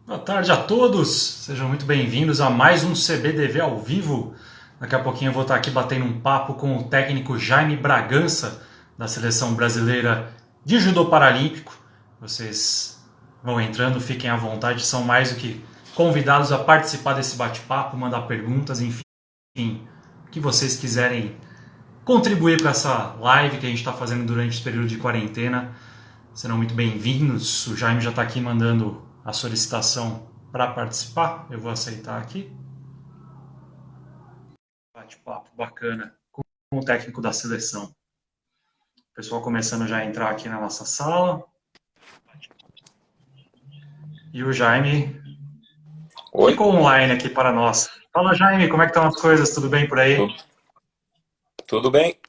Boa tarde a todos, sejam muito bem-vindos a mais um CBDV ao vivo. Daqui a pouquinho eu vou estar aqui batendo um papo com o técnico Jaime Bragança, da Seleção Brasileira de Judô Paralímpico. Vocês vão entrando, fiquem à vontade, são mais do que convidados a participar desse bate-papo, mandar perguntas, enfim, o que vocês quiserem contribuir para essa live que a gente está fazendo durante esse período de quarentena. Serão muito bem-vindos. O Jaime já está aqui mandando a solicitação para participar. Eu vou aceitar aqui. Bate-papo bacana com o técnico da seleção. O pessoal começando já a entrar aqui na nossa sala. E o Jaime Oi? ficou online aqui para nós. Fala, Jaime, como é que estão as coisas? Tudo bem por aí? Tudo, tudo bem?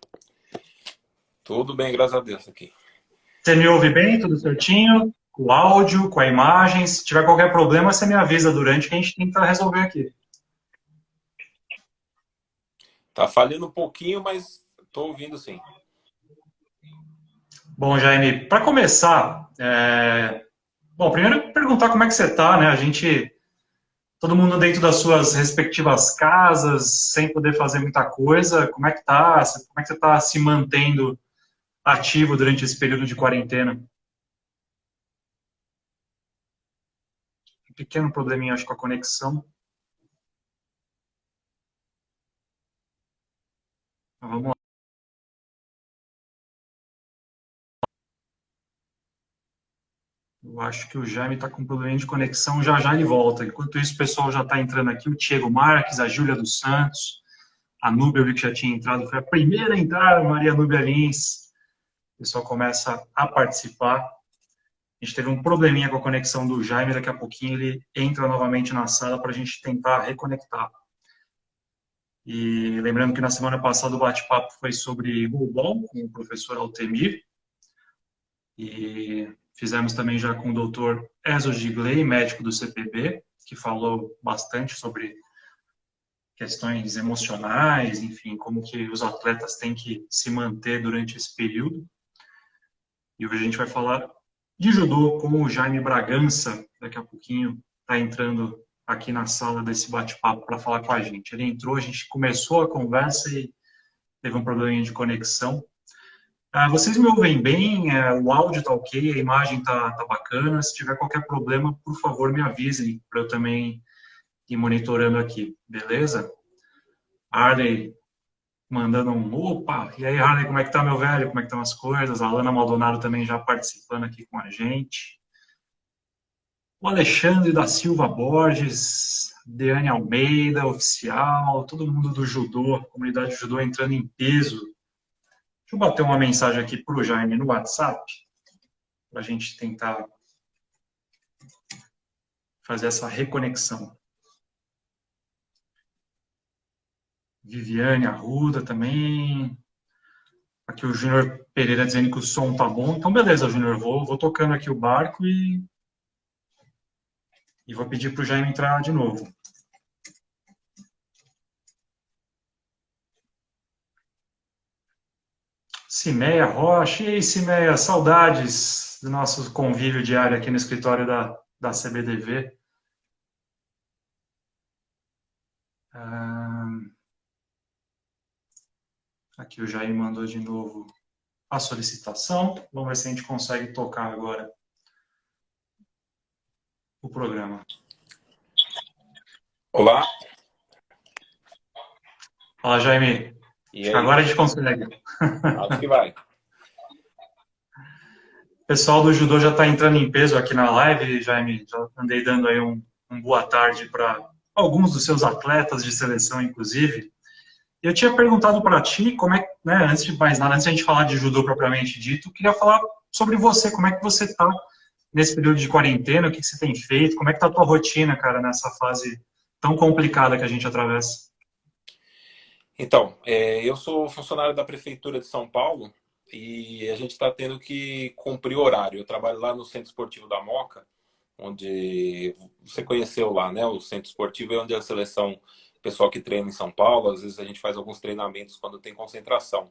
Tudo bem, graças a Deus aqui. Você me ouve bem? Tudo certinho? Com o áudio, com a imagem? Se tiver qualquer problema, você me avisa durante que a gente tenta resolver aqui. Tá falhando um pouquinho, mas tô ouvindo sim. Bom, Jaime, para começar, bom, primeiro perguntar como é que você está, né? A gente, todo mundo dentro das suas respectivas casas, sem poder fazer muita coisa, como é que tá? Como é que você está se mantendo ativo durante esse período de quarentena? Um pequeno probleminha, acho, com a conexão. Mas vamos lá. Eu acho que o Jaime está com um probleminha de conexão, já já ele volta. Enquanto isso, o pessoal já está entrando aqui, o Diego Marques, a Júlia dos Santos, a Núbia, eu vi que já tinha entrado, foi a primeira a entrar, a Maria Núbia Lins. O pessoal começa a participar. A gente teve um probleminha com a conexão do Jaime, daqui a pouquinho ele entra novamente na sala para a gente tentar reconectar. E lembrando que na semana passada o bate-papo foi sobre Goalball, com o professor Altemir, e fizemos também já com o doutor Ezo Gigley, médico do CPB, que falou bastante sobre questões emocionais, enfim, como que os atletas têm que se manter durante esse período. E hoje a gente vai falar de judô com o Jaime Bragança, daqui a pouquinho está entrando aqui na sala desse bate-papo para falar com a gente. Ele entrou, a gente começou a conversa e teve um probleminha de conexão. Vocês me ouvem bem? O áudio está ok, a imagem está bacana. Se tiver qualquer problema, por favor, me avisem para eu também ir monitorando aqui, beleza? Arley mandando um opa, e aí, Arley, como é que tá, meu velho? Como é que estão as coisas? A Alana Maldonado também já participando aqui com a gente. O Alexandre da Silva Borges, Deane Almeida, oficial, todo mundo do judô, comunidade de judô entrando em peso. Deixa eu bater uma mensagem aqui para o Jaime no WhatsApp, para a gente tentar fazer essa reconexão. Viviane Arruda também. Aqui o Júnior Pereira dizendo que o som tá bom. Então, beleza, Júnior, vou tocando aqui o barco e vou pedir para o Jaime entrar de novo. Cimeia Rocha, e aí, Cimeia, saudades do nosso convívio diário aqui no escritório da CBDV. Aqui o Jair mandou de novo a solicitação. Vamos ver se a gente consegue tocar agora o programa. Olá, Fala, Jaime. e Acho que aí? agora a gente consegue. Acho que vai. O pessoal do judô já está entrando em peso aqui na live, Jaime. Já andei dando aí um boa tarde para alguns dos seus atletas de seleção, inclusive. Eu tinha perguntado para ti, como é, né, antes de mais nada, antes de a gente falar de judô propriamente dito, eu queria falar sobre você, como é que você está nesse período de quarentena, o que você tem feito, como é que está a tua rotina, cara, nessa fase tão complicada que a gente atravessa. Então, eu sou funcionário da Prefeitura de São Paulo e a gente está tendo que cumprir horário. Eu trabalho lá no Centro Esportivo da Moca, onde você conheceu lá, né? O Centro Esportivo é onde a seleção, pessoal que treina em São Paulo, às vezes a gente faz alguns treinamentos quando tem concentração.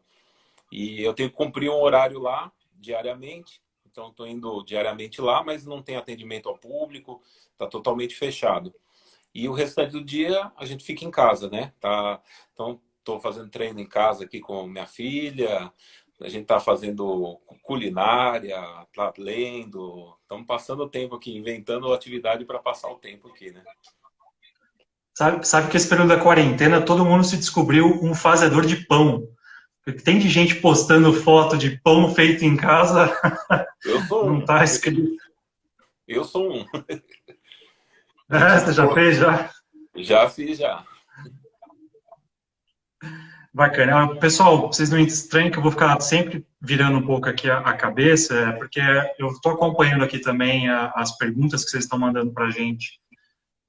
E eu tenho que cumprir um horário lá diariamente. então estou indo diariamente lá, mas não tem atendimento ao público, está totalmente fechado. E o restante do dia a gente fica em casa, né? Então, estou fazendo treino em casa aqui com minha filha, a gente está fazendo culinária, tá lendo, estamos passando o tempo aqui, inventando atividade para passar o tempo aqui, né? Sabe que esse período da quarentena todo mundo se descobriu um fazedor de pão. Porque tem de gente postando foto de pão feito em casa, Eu sou não um. está escrito. Eu sou um. Você já fez, já? Já fiz, já. Bacana. Pessoal, vocês não estranhem que eu vou ficar sempre virando um pouco aqui a cabeça, porque eu estou acompanhando aqui também as perguntas que vocês estão mandando para a gente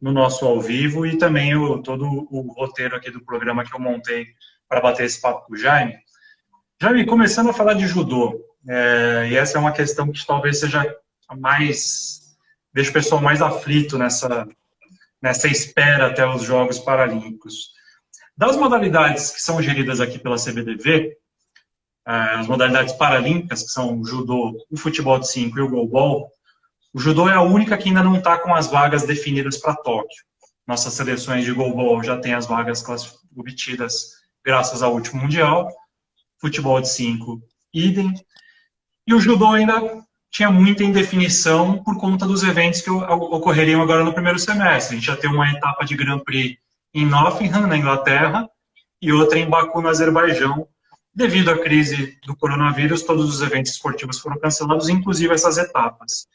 no nosso ao vivo e também todo o roteiro aqui do programa que eu montei para bater esse papo com o Jaime. Jaime, começando a falar de judô, e essa é uma questão que talvez seja a mais... deixa o pessoal mais aflito nessa espera até os Jogos Paralímpicos. Das modalidades que são geridas aqui pela CBDV, as modalidades paralímpicas, que são o judô, o futebol de 5 e o goalball, o judô é a única que ainda não está com as vagas definidas para Tóquio. Nossas seleções de goalball já têm as vagas obtidas graças ao último Mundial, futebol de 5, idem, e o judô ainda tinha muita indefinição por conta dos eventos que ocorreriam agora no primeiro semestre. A gente já tem uma etapa de Grand Prix em Nottingham, na Inglaterra, e outra em Baku, no Azerbaijão. Devido à crise do coronavírus, todos os eventos esportivos foram cancelados, inclusive essas etapas.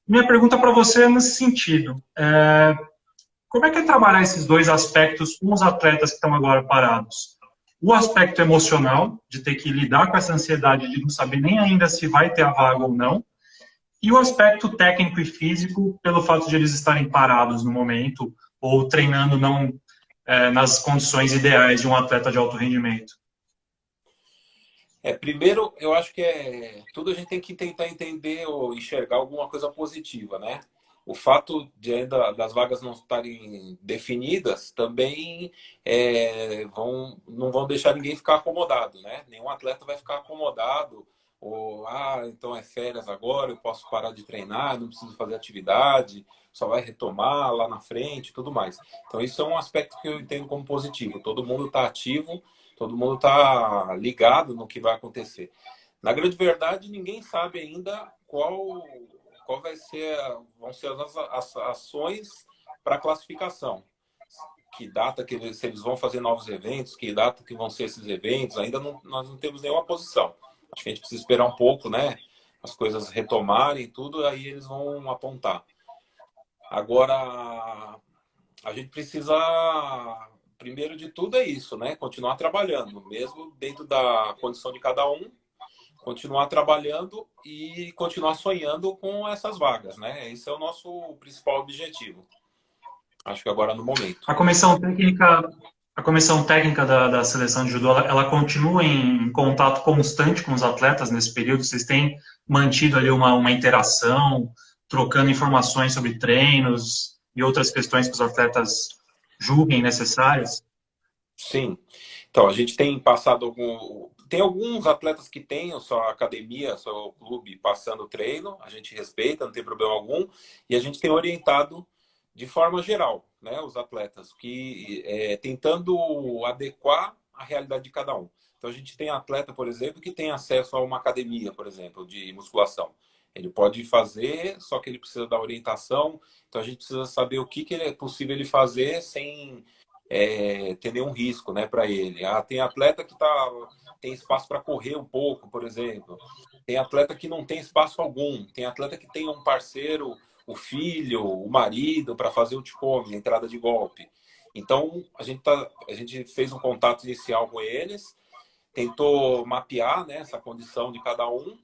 Minha pergunta para você é nesse sentido. Como é que é trabalhar esses dois aspectos com os atletas que estão agora parados? O aspecto emocional, de ter que lidar com essa ansiedade de não saber nem ainda se vai ter a vaga ou não, e o aspecto técnico e físico, pelo fato de eles estarem parados no momento, ou treinando não nas condições ideais de um atleta de alto rendimento. Primeiro, eu acho que tudo a gente tem que tentar entender ou enxergar alguma coisa positiva, né? O fato de ainda das vagas não estarem definidas também não vão deixar ninguém ficar acomodado, né? Nenhum atleta vai ficar acomodado ou, então é férias agora, eu posso parar de treinar, não preciso fazer atividade, só vai retomar lá na frente e tudo mais. Então isso é um aspecto que eu entendo como positivo. Todo mundo está ativo, todo mundo está ligado no que vai acontecer. Na grande verdade, ninguém sabe ainda qual vão ser as ações para classificação. Que data se eles vão fazer novos eventos, que data que vão ser esses eventos, ainda nós não temos nenhuma posição. Acho que a gente precisa esperar um pouco, né? As coisas retomarem tudo, aí eles vão apontar. Agora, a gente precisa, primeiro de tudo é isso, né? Continuar trabalhando, mesmo dentro da condição de cada um, continuar trabalhando e continuar sonhando com essas vagas, né? Esse é o nosso principal objetivo. Acho que agora no momento. A comissão técnica da seleção de judô, ela continua em contato constante com os atletas nesse período? Vocês têm mantido ali uma interação, trocando informações sobre treinos e outras questões que os atletas julguem necessárias? Sim. Então, a gente tem passado tem alguns atletas que têm a sua academia, seu clube passando treino, a gente respeita, não tem problema algum, e a gente tem orientado de forma geral, né, os atletas, tentando adequar a realidade de cada um. Então, a gente tem atleta, por exemplo, que tem acesso a uma academia, por exemplo, de musculação. Ele pode fazer, só que ele precisa da orientação, então a gente precisa saber o que é possível ele fazer sem ter nenhum risco, né, para ele. Tem atleta que tem espaço para correr um pouco, por exemplo. Tem atleta que não tem espaço algum. Tem atleta que tem um parceiro, o filho, o marido, para fazer o Chikome, a entrada de golpe. Então, a gente fez um contato inicial com eles, tentou mapear, né, essa condição de cada um,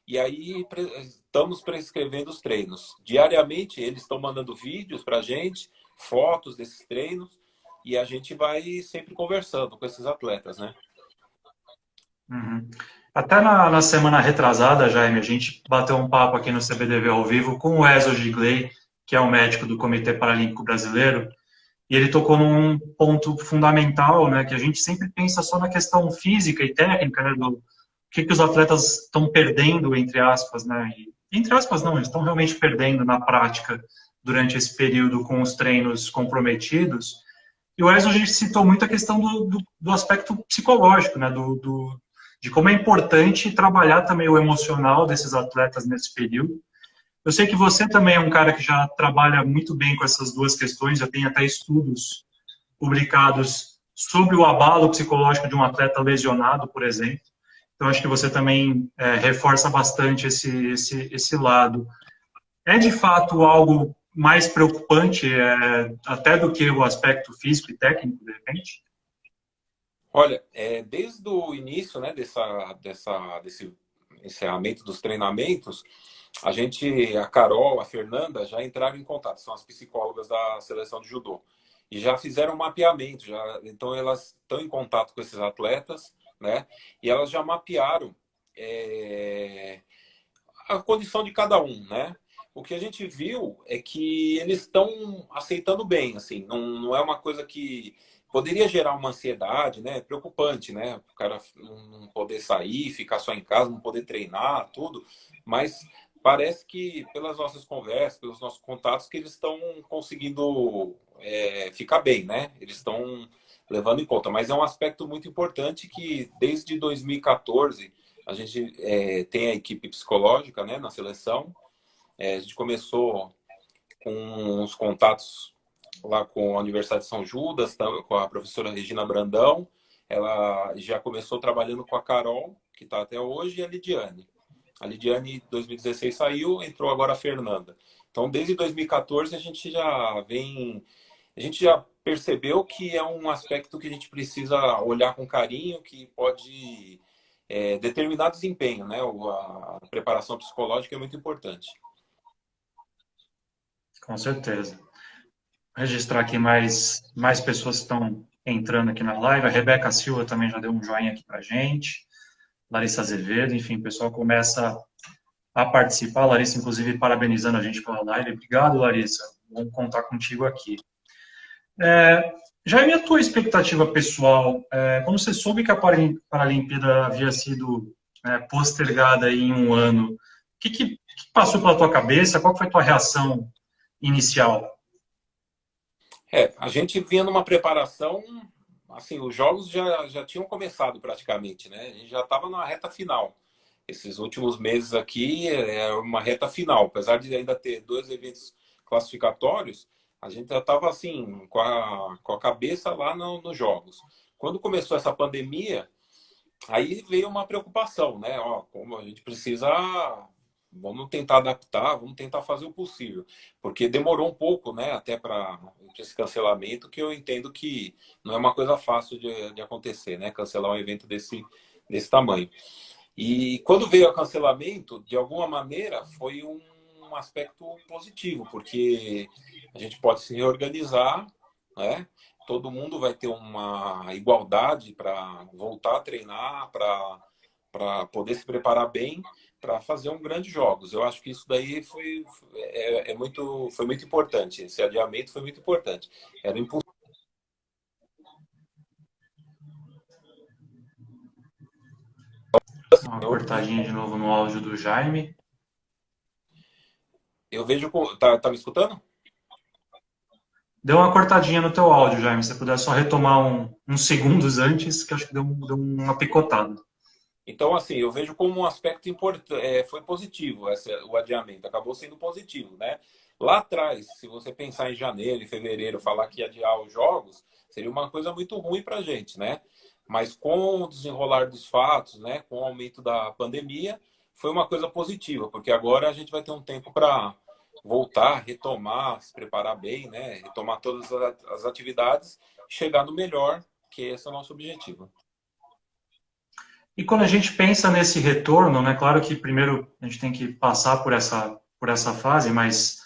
e aí estamos prescrevendo os treinos. Diariamente, eles estão mandando vídeos para a gente, fotos desses treinos, e a gente vai sempre conversando com esses atletas, né? Uhum. Até na semana retrasada, Jaime, a gente bateu um papo aqui no CBDV ao vivo com o Ezo Gigley, que é o médico do Comitê Paralímpico Brasileiro, e ele tocou num ponto fundamental, né, que a gente sempre pensa só na questão física e técnica, né, do que os atletas estão perdendo, entre aspas, né, entre aspas não, eles estão realmente perdendo na prática durante esse período com os treinos comprometidos. E o Wesley a gente citou muito a questão do aspecto psicológico, né? De como é importante trabalhar também o emocional desses atletas nesse período. Eu sei que você também é um cara que já trabalha muito bem com essas duas questões, já tem até estudos publicados sobre o abalo psicológico de um atleta lesionado, por exemplo. Então, acho que você também reforça bastante esse lado. É, de fato, algo mais preocupante, até do que o aspecto físico e técnico, de repente? Olha, desde o início, né, desse encerramento dos treinamentos, a Carol, a Fernanda, já entraram em contato, são as psicólogas da seleção de judô, e já fizeram um mapeamento, então elas estão em contato com esses atletas, né, e elas já mapearam a condição de cada um, né. O que a gente viu é que eles estão aceitando bem, assim, não é uma coisa que poderia gerar uma ansiedade, né? Preocupante, né? O cara não poder sair, ficar só em casa, não poder treinar, tudo. Mas parece que, pelas nossas conversas, pelos nossos contatos, que eles estão conseguindo ficar bem, né? Eles estão levando em conta. Mas é um aspecto muito importante que, desde 2014, a gente tem a equipe psicológica, né, na seleção. A gente começou com os contatos lá com a Universidade de São Judas, com a professora Regina Brandão. Ela já começou trabalhando com a Carol, que está até hoje, e a Lidiane. A Lidiane, em 2016, saiu, entrou agora a Fernanda. Então, desde 2014, a gente já percebeu que é um aspecto que a gente precisa olhar com carinho, que pode determinar desempenho, né? A preparação psicológica é muito importante. Com certeza. Registrar aqui mais pessoas que estão entrando aqui na live. A Rebeca Silva também já deu um joinha aqui para gente. Larissa Azevedo, enfim, o pessoal começa a participar. A Larissa, inclusive, parabenizando a gente pela live. Obrigado, Larissa. Vamos contar contigo aqui. Já é a tua expectativa pessoal, quando você soube que a Paralimpíada havia sido postergada aí em um ano, o que passou pela tua cabeça? Qual foi a tua reação inicial? A gente vinha numa preparação, assim, os jogos já tinham começado praticamente, né? A gente já estava na reta final. Esses últimos meses aqui é uma reta final, apesar de ainda ter 2 eventos classificatórios, a gente já estava assim, com a cabeça lá nos jogos. Quando começou essa pandemia, aí veio uma preocupação, né? Ó, como a gente precisa, vamos tentar adaptar, vamos tentar fazer o possível. Porque demorou um pouco, né? Até para esse cancelamento, que eu entendo que não é uma coisa fácil de acontecer, né? Cancelar um evento desse tamanho. E quando veio o cancelamento, de alguma maneira, foi um aspecto positivo, porque a gente pode se reorganizar, né? Todo mundo vai ter uma igualdade para voltar a treinar, para poder se preparar bem, para fazer um grande jogos. Eu acho que isso daí foi muito importante. Esse adiamento foi muito importante. Era impossível. Uma cortadinha de novo no áudio do Jaime. Eu vejo... Tá me escutando? Deu uma cortadinha no teu áudio, Jaime. Se você puder só retomar uns segundos antes, que acho que deu uma picotada. Então, assim, eu vejo como um aspecto importante, foi positivo o adiamento, acabou sendo positivo, né? Lá atrás, se você pensar em janeiro, em fevereiro, falar que ia adiar os jogos, seria uma coisa muito ruim para a gente, né? Mas com o desenrolar dos fatos, né, com o aumento da pandemia, foi uma coisa positiva, porque agora a gente vai ter um tempo para voltar, retomar, se preparar bem, né? Retomar todas as atividades, chegar no melhor, que esse é o nosso objetivo. E quando a gente pensa nesse retorno, né, claro que primeiro a gente tem que passar por essa fase, mas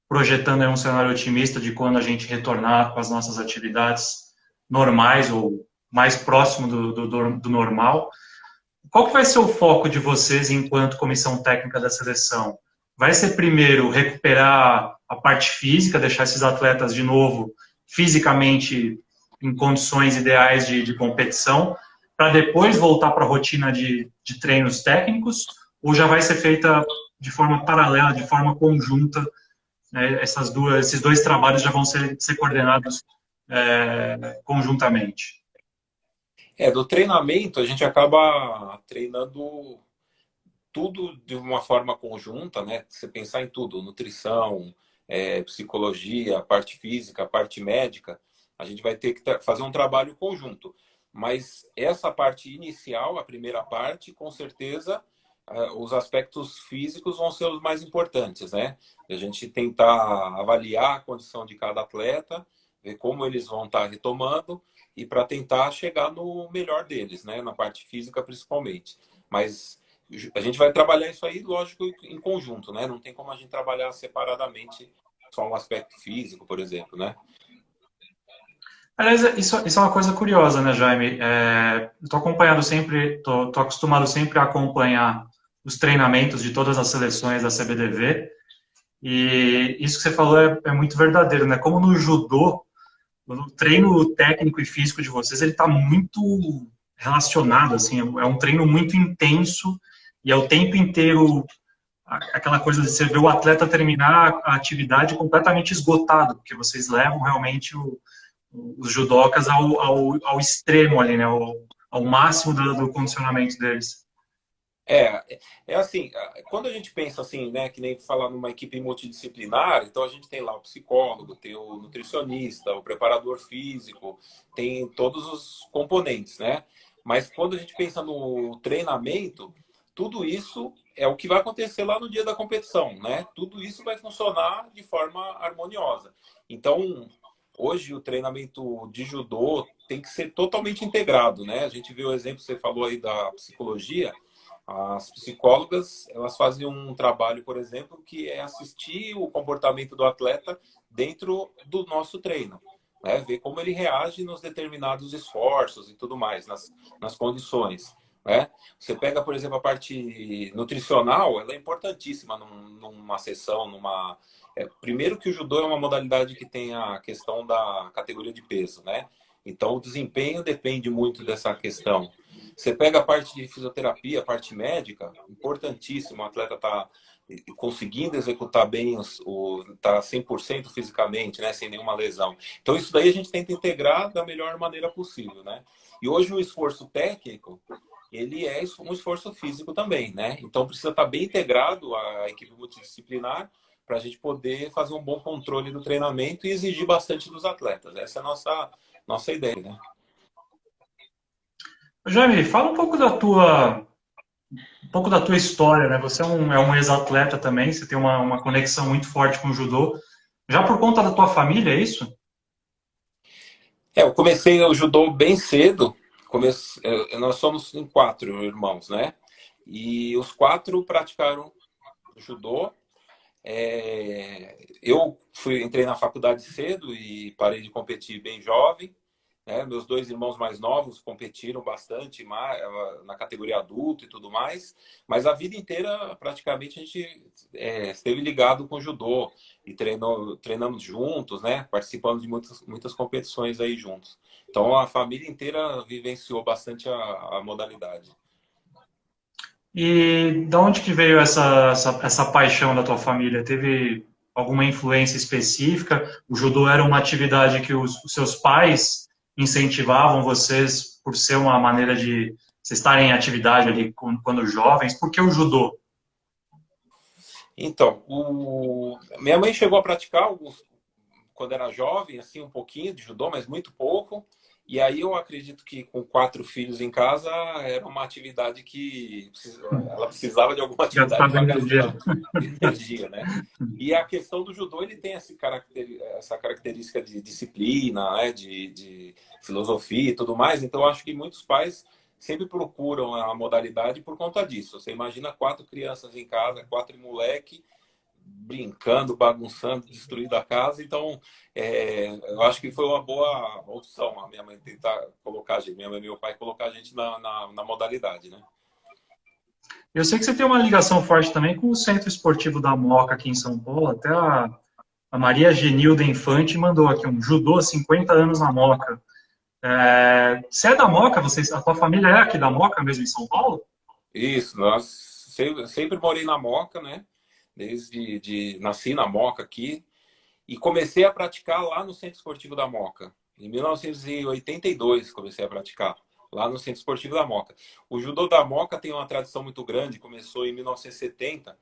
projetando aí um cenário otimista de quando a gente retornar com as nossas atividades normais ou mais próximo do normal, qual que vai ser o foco de vocês enquanto comissão técnica da seleção? Vai ser primeiro recuperar a parte física, deixar esses atletas de novo fisicamente em condições ideais de competição, para depois voltar para a rotina de treinos técnicos, ou já vai ser feita de forma paralela, de forma conjunta, né, esses dois trabalhos já vão ser coordenados conjuntamente? Do treinamento, a gente acaba treinando tudo de uma forma conjunta, né? Você pensar em tudo, nutrição, psicologia, parte física, parte médica, a gente vai ter que fazer um trabalho conjunto. Mas essa parte inicial, a primeira parte, com certeza, os aspectos físicos vão ser os mais importantes, né? A gente tentar avaliar a condição de cada atleta, ver como eles vão estar retomando e para tentar chegar no melhor deles, né? Na parte física, principalmente. Mas a gente vai trabalhar isso aí, lógico, em conjunto, né? Não tem como a gente trabalhar separadamente só um aspecto físico, por exemplo, né? Aliás, isso é uma coisa curiosa, né, Jaime? Estou acompanhando sempre, tô acostumado sempre a acompanhar os treinamentos de todas as seleções da CBDV, e isso que você falou é muito verdadeiro, né? Como no judô, o treino técnico e físico de vocês, ele está muito relacionado, assim, é um treino muito intenso e é o tempo inteiro aquela coisa de você ver o atleta terminar a atividade completamente esgotado, porque vocês levam realmente os judocas ao extremo ali, né? Ao máximo do condicionamento deles. É assim, quando a gente pensa assim, né, que nem falar numa equipe multidisciplinar, então a gente tem lá o psicólogo, tem o nutricionista, o preparador físico, tem todos os componentes, né? Mas quando a gente pensa no treinamento, tudo isso é o que vai acontecer lá no dia da competição, né? Tudo isso vai funcionar de forma harmoniosa. Então, hoje o treinamento de judô tem que ser totalmente integrado, né? A gente viu o exemplo que você falou aí da psicologia. As psicólogas, elas fazem um trabalho, por exemplo, que é assistir o comportamento do atleta dentro do nosso treino, né? Ver como ele reage nos determinados esforços e tudo mais, nas condições, né? Você pega, por exemplo, a parte nutricional, ela é importantíssima numa sessão, primeiro que o judô é uma modalidade que tem a questão da categoria de peso, né? Então, o desempenho depende muito dessa questão. Você pega a parte de fisioterapia, a parte médica, importantíssimo. O atleta está conseguindo executar bem, está 100% fisicamente, né, sem nenhuma lesão. Então, isso daí a gente tenta integrar da melhor maneira possível, né? E hoje o esforço técnico, ele é um esforço físico também, né? Então, precisa estar bem integrado a equipe multidisciplinar para a gente poder fazer um bom controle do treinamento e exigir bastante dos atletas. Essa é a nossa ideia, né? Jaime, fala um pouco da tua história, né? Você é um ex-atleta também, você tem uma conexão muito forte com o judô. Já por conta da tua família, é isso? Eu comecei o judô bem cedo. Nós somos em 4 irmãos, né? E os 4 praticaram judô. Eu entrei na faculdade cedo e parei de competir bem jovem, né? Meus 2 irmãos mais novos competiram bastante na categoria adulto e tudo mais, mas a vida inteira praticamente a gente esteve ligado com o judô e treinamos juntos, né? Participamos de muitas competições aí juntos. Então a família inteira vivenciou bastante a modalidade. E da onde que veio essa paixão da tua família? Teve alguma influência específica? O judô era uma atividade que os seus pais incentivavam vocês por ser uma maneira de vocês estarem em atividade ali quando jovens? Por que o judô? Então, minha mãe chegou a praticar quando era jovem, assim, um pouquinho de judô, mas muito pouco. E aí eu acredito que com 4 filhos em casa era uma atividade que ela precisava de alguma atividade Gastava para energia. gastar energia, né? E a questão do judô, ele tem essa característica de disciplina, né? De filosofia e tudo mais. Então, eu acho que muitos pais sempre procuram a modalidade por conta disso. Você imagina 4 crianças em casa, 4 moleque brincando, bagunçando, destruindo a casa. Então, eu acho que foi uma boa opção a minha mãe tentar colocar a gente, minha mãe e meu pai colocar a gente na modalidade, né? Eu sei que você tem uma ligação forte também com o Centro Esportivo da Moca aqui em São Paulo. Até a Maria Genilda Infante mandou aqui um judô 50 anos na Moca. Você é da Moca? A tua família é aqui da Moca mesmo em São Paulo? Isso, nós sempre morei na Moca, né? Nasci na Moca aqui e comecei a praticar lá no Centro Esportivo da Moca. Em 1982 comecei a praticar lá no Centro Esportivo da Moca. O judô da Moca tem uma tradição muito grande, começou em 1970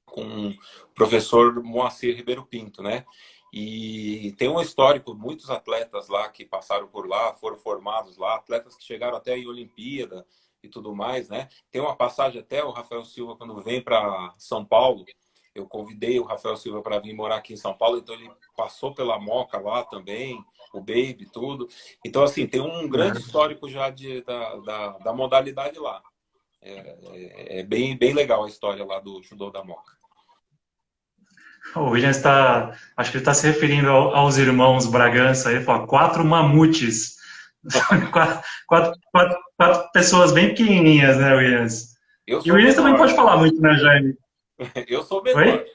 com o professor Moacir Ribeiro Pinto, né? E tem um histórico, muitos atletas lá que passaram por lá, foram formados lá, atletas que chegaram até em Olimpíada e tudo mais, né? Tem uma passagem até o Rafael Silva, quando vem para São Paulo, eu convidei o Rafael Silva para vir morar aqui em São Paulo, então ele passou pela Moca lá também, o Baby, tudo. Então, assim, tem um grande histórico já da modalidade lá. É bem legal a história lá do judô da Moca. O Williams acho que ele está se referindo aos irmãos Bragança, ele fala 4 mamutes, quatro pessoas bem pequenininhas, né, Williams? Eu E o sou Williams menor. também pode falar muito, né, Jaime? Eu sou menor. Oi?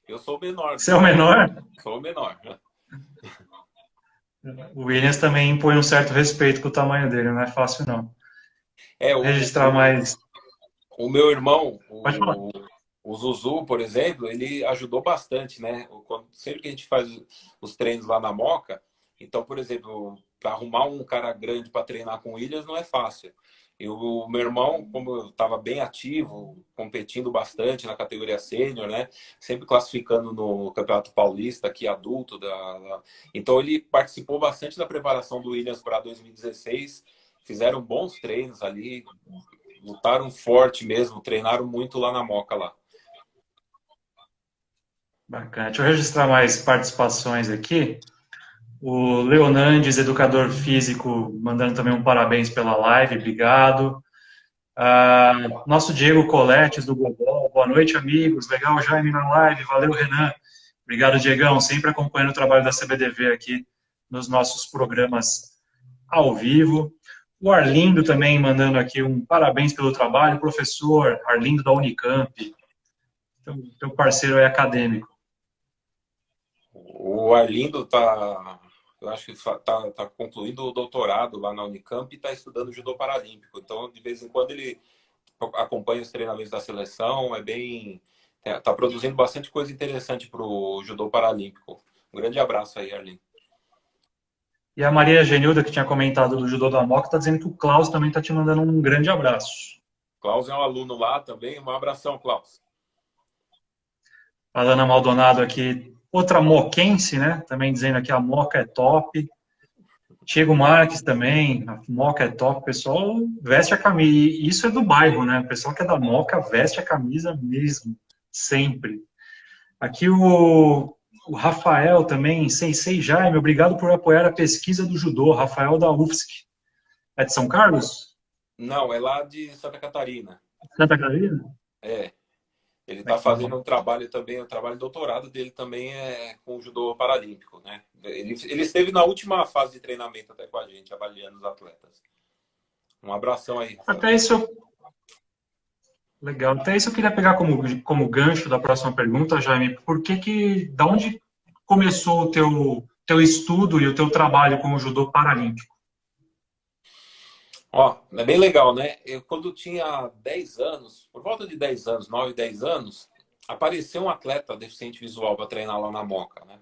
Eu sou menor. Você é o menor? Sou menor. O Williams também impõe um certo respeito com o tamanho dele, não é fácil não. É, Registrar mais. o meu irmão, Pode falar. o Zuzu, por exemplo, ele ajudou bastante, né? Sempre que a gente faz os treinos lá na Moca, então, por exemplo, para arrumar um cara grande para treinar com o Williams não é fácil. O meu irmão, como eu estava bem ativo, competindo bastante na categoria sênior, né? Sempre classificando no Campeonato Paulista, aqui adulto. Então ele participou bastante da preparação do Williams para 2016. Fizeram bons treinos ali, lutaram forte mesmo, treinaram muito lá na Moca lá. Bacana. Deixa eu registrar mais participações aqui. O Leonandes, educador físico, mandando também um parabéns pela live, obrigado. Nosso Diego Coletes, do Global, boa noite, amigos. Legal, Jaime na live, valeu, Renan. Obrigado, Diegão, sempre acompanhando o trabalho da CBDV aqui nos nossos programas ao vivo. O Arlindo também mandando aqui um parabéns pelo trabalho, professor Arlindo da Unicamp. Então, teu parceiro é acadêmico. O Arlindo eu acho que tá concluindo o doutorado lá na Unicamp e está estudando judô paralímpico. Então, de vez em quando ele acompanha os treinamentos da seleção, tá produzindo bastante coisa interessante para o judô paralímpico. Um grande abraço aí, Arlindo. E a Maria Genilda, que tinha comentado do judô da Moca, está dizendo que o Klaus também está te mandando um grande abraço. Klaus é um aluno lá também. Um abração, Klaus. A Ana Maldonado aqui, outra moquense, né? Também dizendo aqui a Moca é top. Diego Marques também, a Moca é top. O pessoal veste a camisa. E isso é do bairro, né? O pessoal que é da Moca veste a camisa mesmo, sempre. Aqui o Rafael também, Sensei Jaime, obrigado por apoiar a pesquisa do judô. Rafael da UFSC. É de São Carlos? Não, é lá de Santa Catarina. Santa Catarina? É. Ele está fazendo um trabalho também, o trabalho de doutorado dele também é com o judô paralímpico, né? Ele esteve na última fase de treinamento até com a gente, avaliando os atletas. Um abração aí. Até isso legal. Até isso eu queria pegar como gancho da próxima pergunta, Jaime. Da onde começou o teu estudo e o teu trabalho com o judô paralímpico? Ó, é bem legal, né? Eu, quando tinha 10 anos, por volta de 10 anos, 9, 10 anos, apareceu um atleta deficiente visual para treinar lá na Moca, né?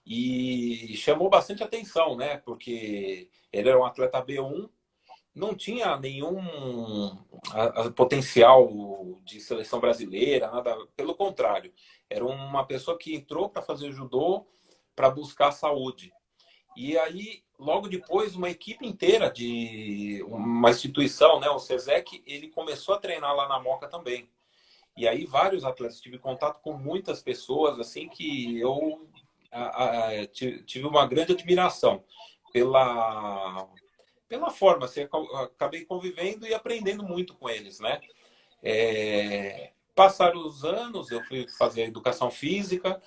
E chamou bastante atenção, né? Porque ele era um atleta B1, não tinha nenhum potencial de seleção brasileira, nada. Pelo contrário, era uma pessoa que entrou para fazer judô para buscar saúde. E aí, logo depois, uma equipe inteira de uma instituição, né, o SESEC, ele começou a treinar lá na Moca também. E aí, vários atletas, tive contato com muitas pessoas, assim, que eu tive uma grande admiração pela forma, assim, acabei convivendo e aprendendo muito com eles, né? Passaram os anos, eu fui fazer educação física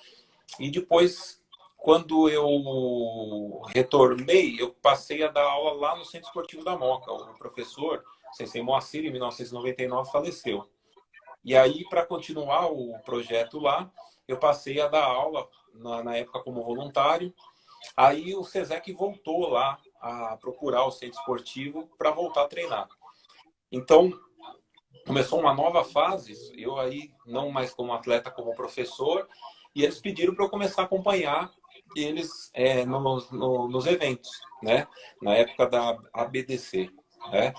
e depois, quando eu retornei, eu passei a dar aula lá no Centro Esportivo da Moca. O professor, Sensei Moacir, em 1999, faleceu. E aí, para continuar o projeto lá, eu passei a dar aula, na época, como voluntário. Aí o SESEC voltou lá a procurar o Centro Esportivo para voltar a treinar. Então, começou uma nova fase, eu aí não mais como atleta, como professor, e eles pediram para eu começar a acompanhar eles nos eventos, né? Na época da ABDC, né?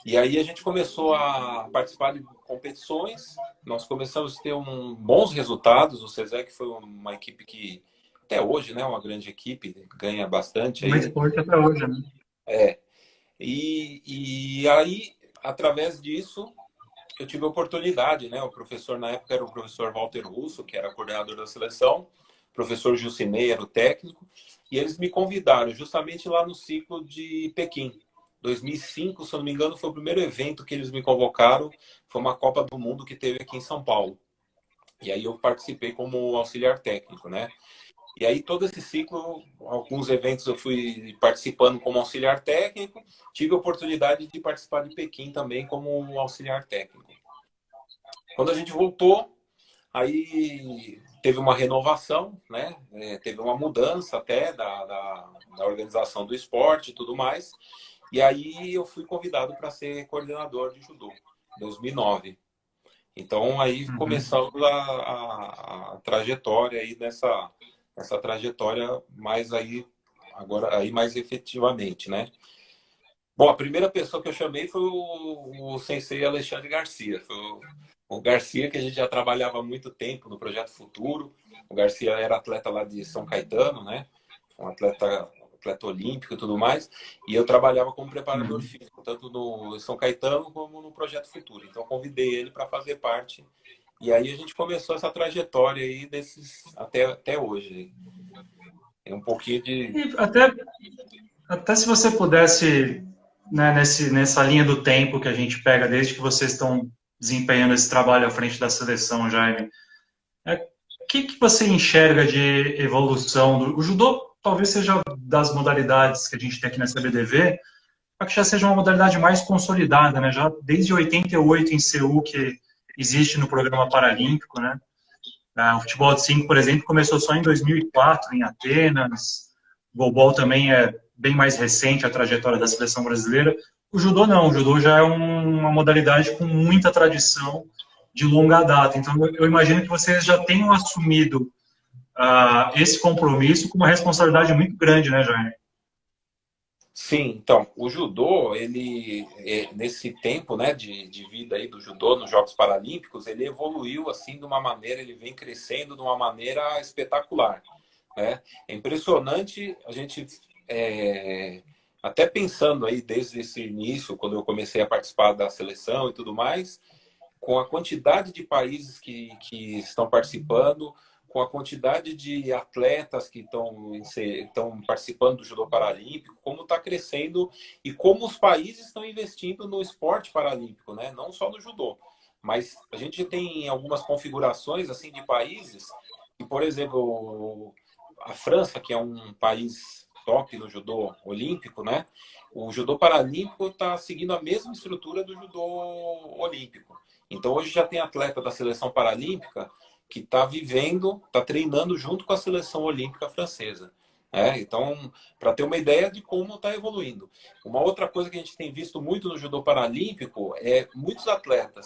E aí a gente começou a participar de competições, nós começamos a ter bons resultados, o SESEC foi uma equipe que, até hoje, né, uma grande equipe, ganha bastante Muito aí. forte até hoje, né? É. E aí, através disso, eu tive a oportunidade, né? O professor na época era o professor Walter Russo, que era coordenador da seleção, o professor Jucinei era o técnico, e eles me convidaram justamente lá no ciclo de Pequim. 2005, se eu não me engano, foi o primeiro evento que eles me convocaram, foi uma Copa do Mundo que teve aqui em São Paulo. E aí eu participei como auxiliar técnico, né? E aí todo esse ciclo, alguns eventos eu fui participando como auxiliar técnico, tive a oportunidade de participar de Pequim também como auxiliar técnico. Quando a gente voltou, aí teve uma renovação, né? Teve uma mudança até da organização do esporte e tudo mais. E aí eu fui convidado para ser coordenador de judô, em 2009. Então aí Uhum. começamos a trajetória aí nessa trajetória mais aí agora aí mais efetivamente, né? Bom, a primeira pessoa que eu chamei foi o sensei Alexandre Garcia. Foi o Garcia, que a gente já trabalhava há muito tempo no Projeto Futuro. O Garcia era atleta lá de São Caetano, né? Um atleta olímpico e tudo mais. E eu trabalhava como preparador Uhum. físico, tanto no São Caetano como no Projeto Futuro. Então, convidei ele para fazer parte. E aí a gente começou essa trajetória aí até hoje. É um pouquinho de. E até se você pudesse, né, nessa linha do tempo que a gente pega desde que vocês estão desempenhando esse trabalho à frente da seleção, Jaime, o que você enxerga de evolução o judô? Talvez seja das modalidades que a gente tem aqui nessa BDV, para que já seja uma modalidade mais consolidada, né? Já desde 88 em Seul que existe no programa paralímpico, né? O futebol de 5, por exemplo, começou só em 2004 em Atenas. O goalball também é bem mais recente a trajetória da seleção brasileira. O judô não, o judô já é uma modalidade com muita tradição de longa data. Então, eu imagino que vocês já tenham assumido esse compromisso com uma responsabilidade muito grande, né, Jair? Sim, então, o judô, nesse tempo, né, de vida aí do judô nos Jogos Paralímpicos, ele evoluiu assim de uma maneira, ele vem crescendo de uma maneira espetacular, né? É impressionante a gente, até pensando aí desde esse início, quando eu comecei a participar da seleção e tudo mais, com a quantidade de países que estão participando, com a quantidade de atletas que estão participando do judô paralímpico, como está crescendo e como os países estão investindo no esporte paralímpico, né? Não só no judô, mas a gente tem algumas configurações assim de países que, por exemplo, a França, que é um país top no judô olímpico, né? O judô paralímpico está seguindo a mesma estrutura do judô olímpico. Então, hoje já tem atleta da seleção paralímpica que está vivendo, está treinando junto com a seleção olímpica francesa. Então, para ter uma ideia de como está evoluindo. Uma outra coisa que a gente tem visto muito no judô paralímpico é muitos atletas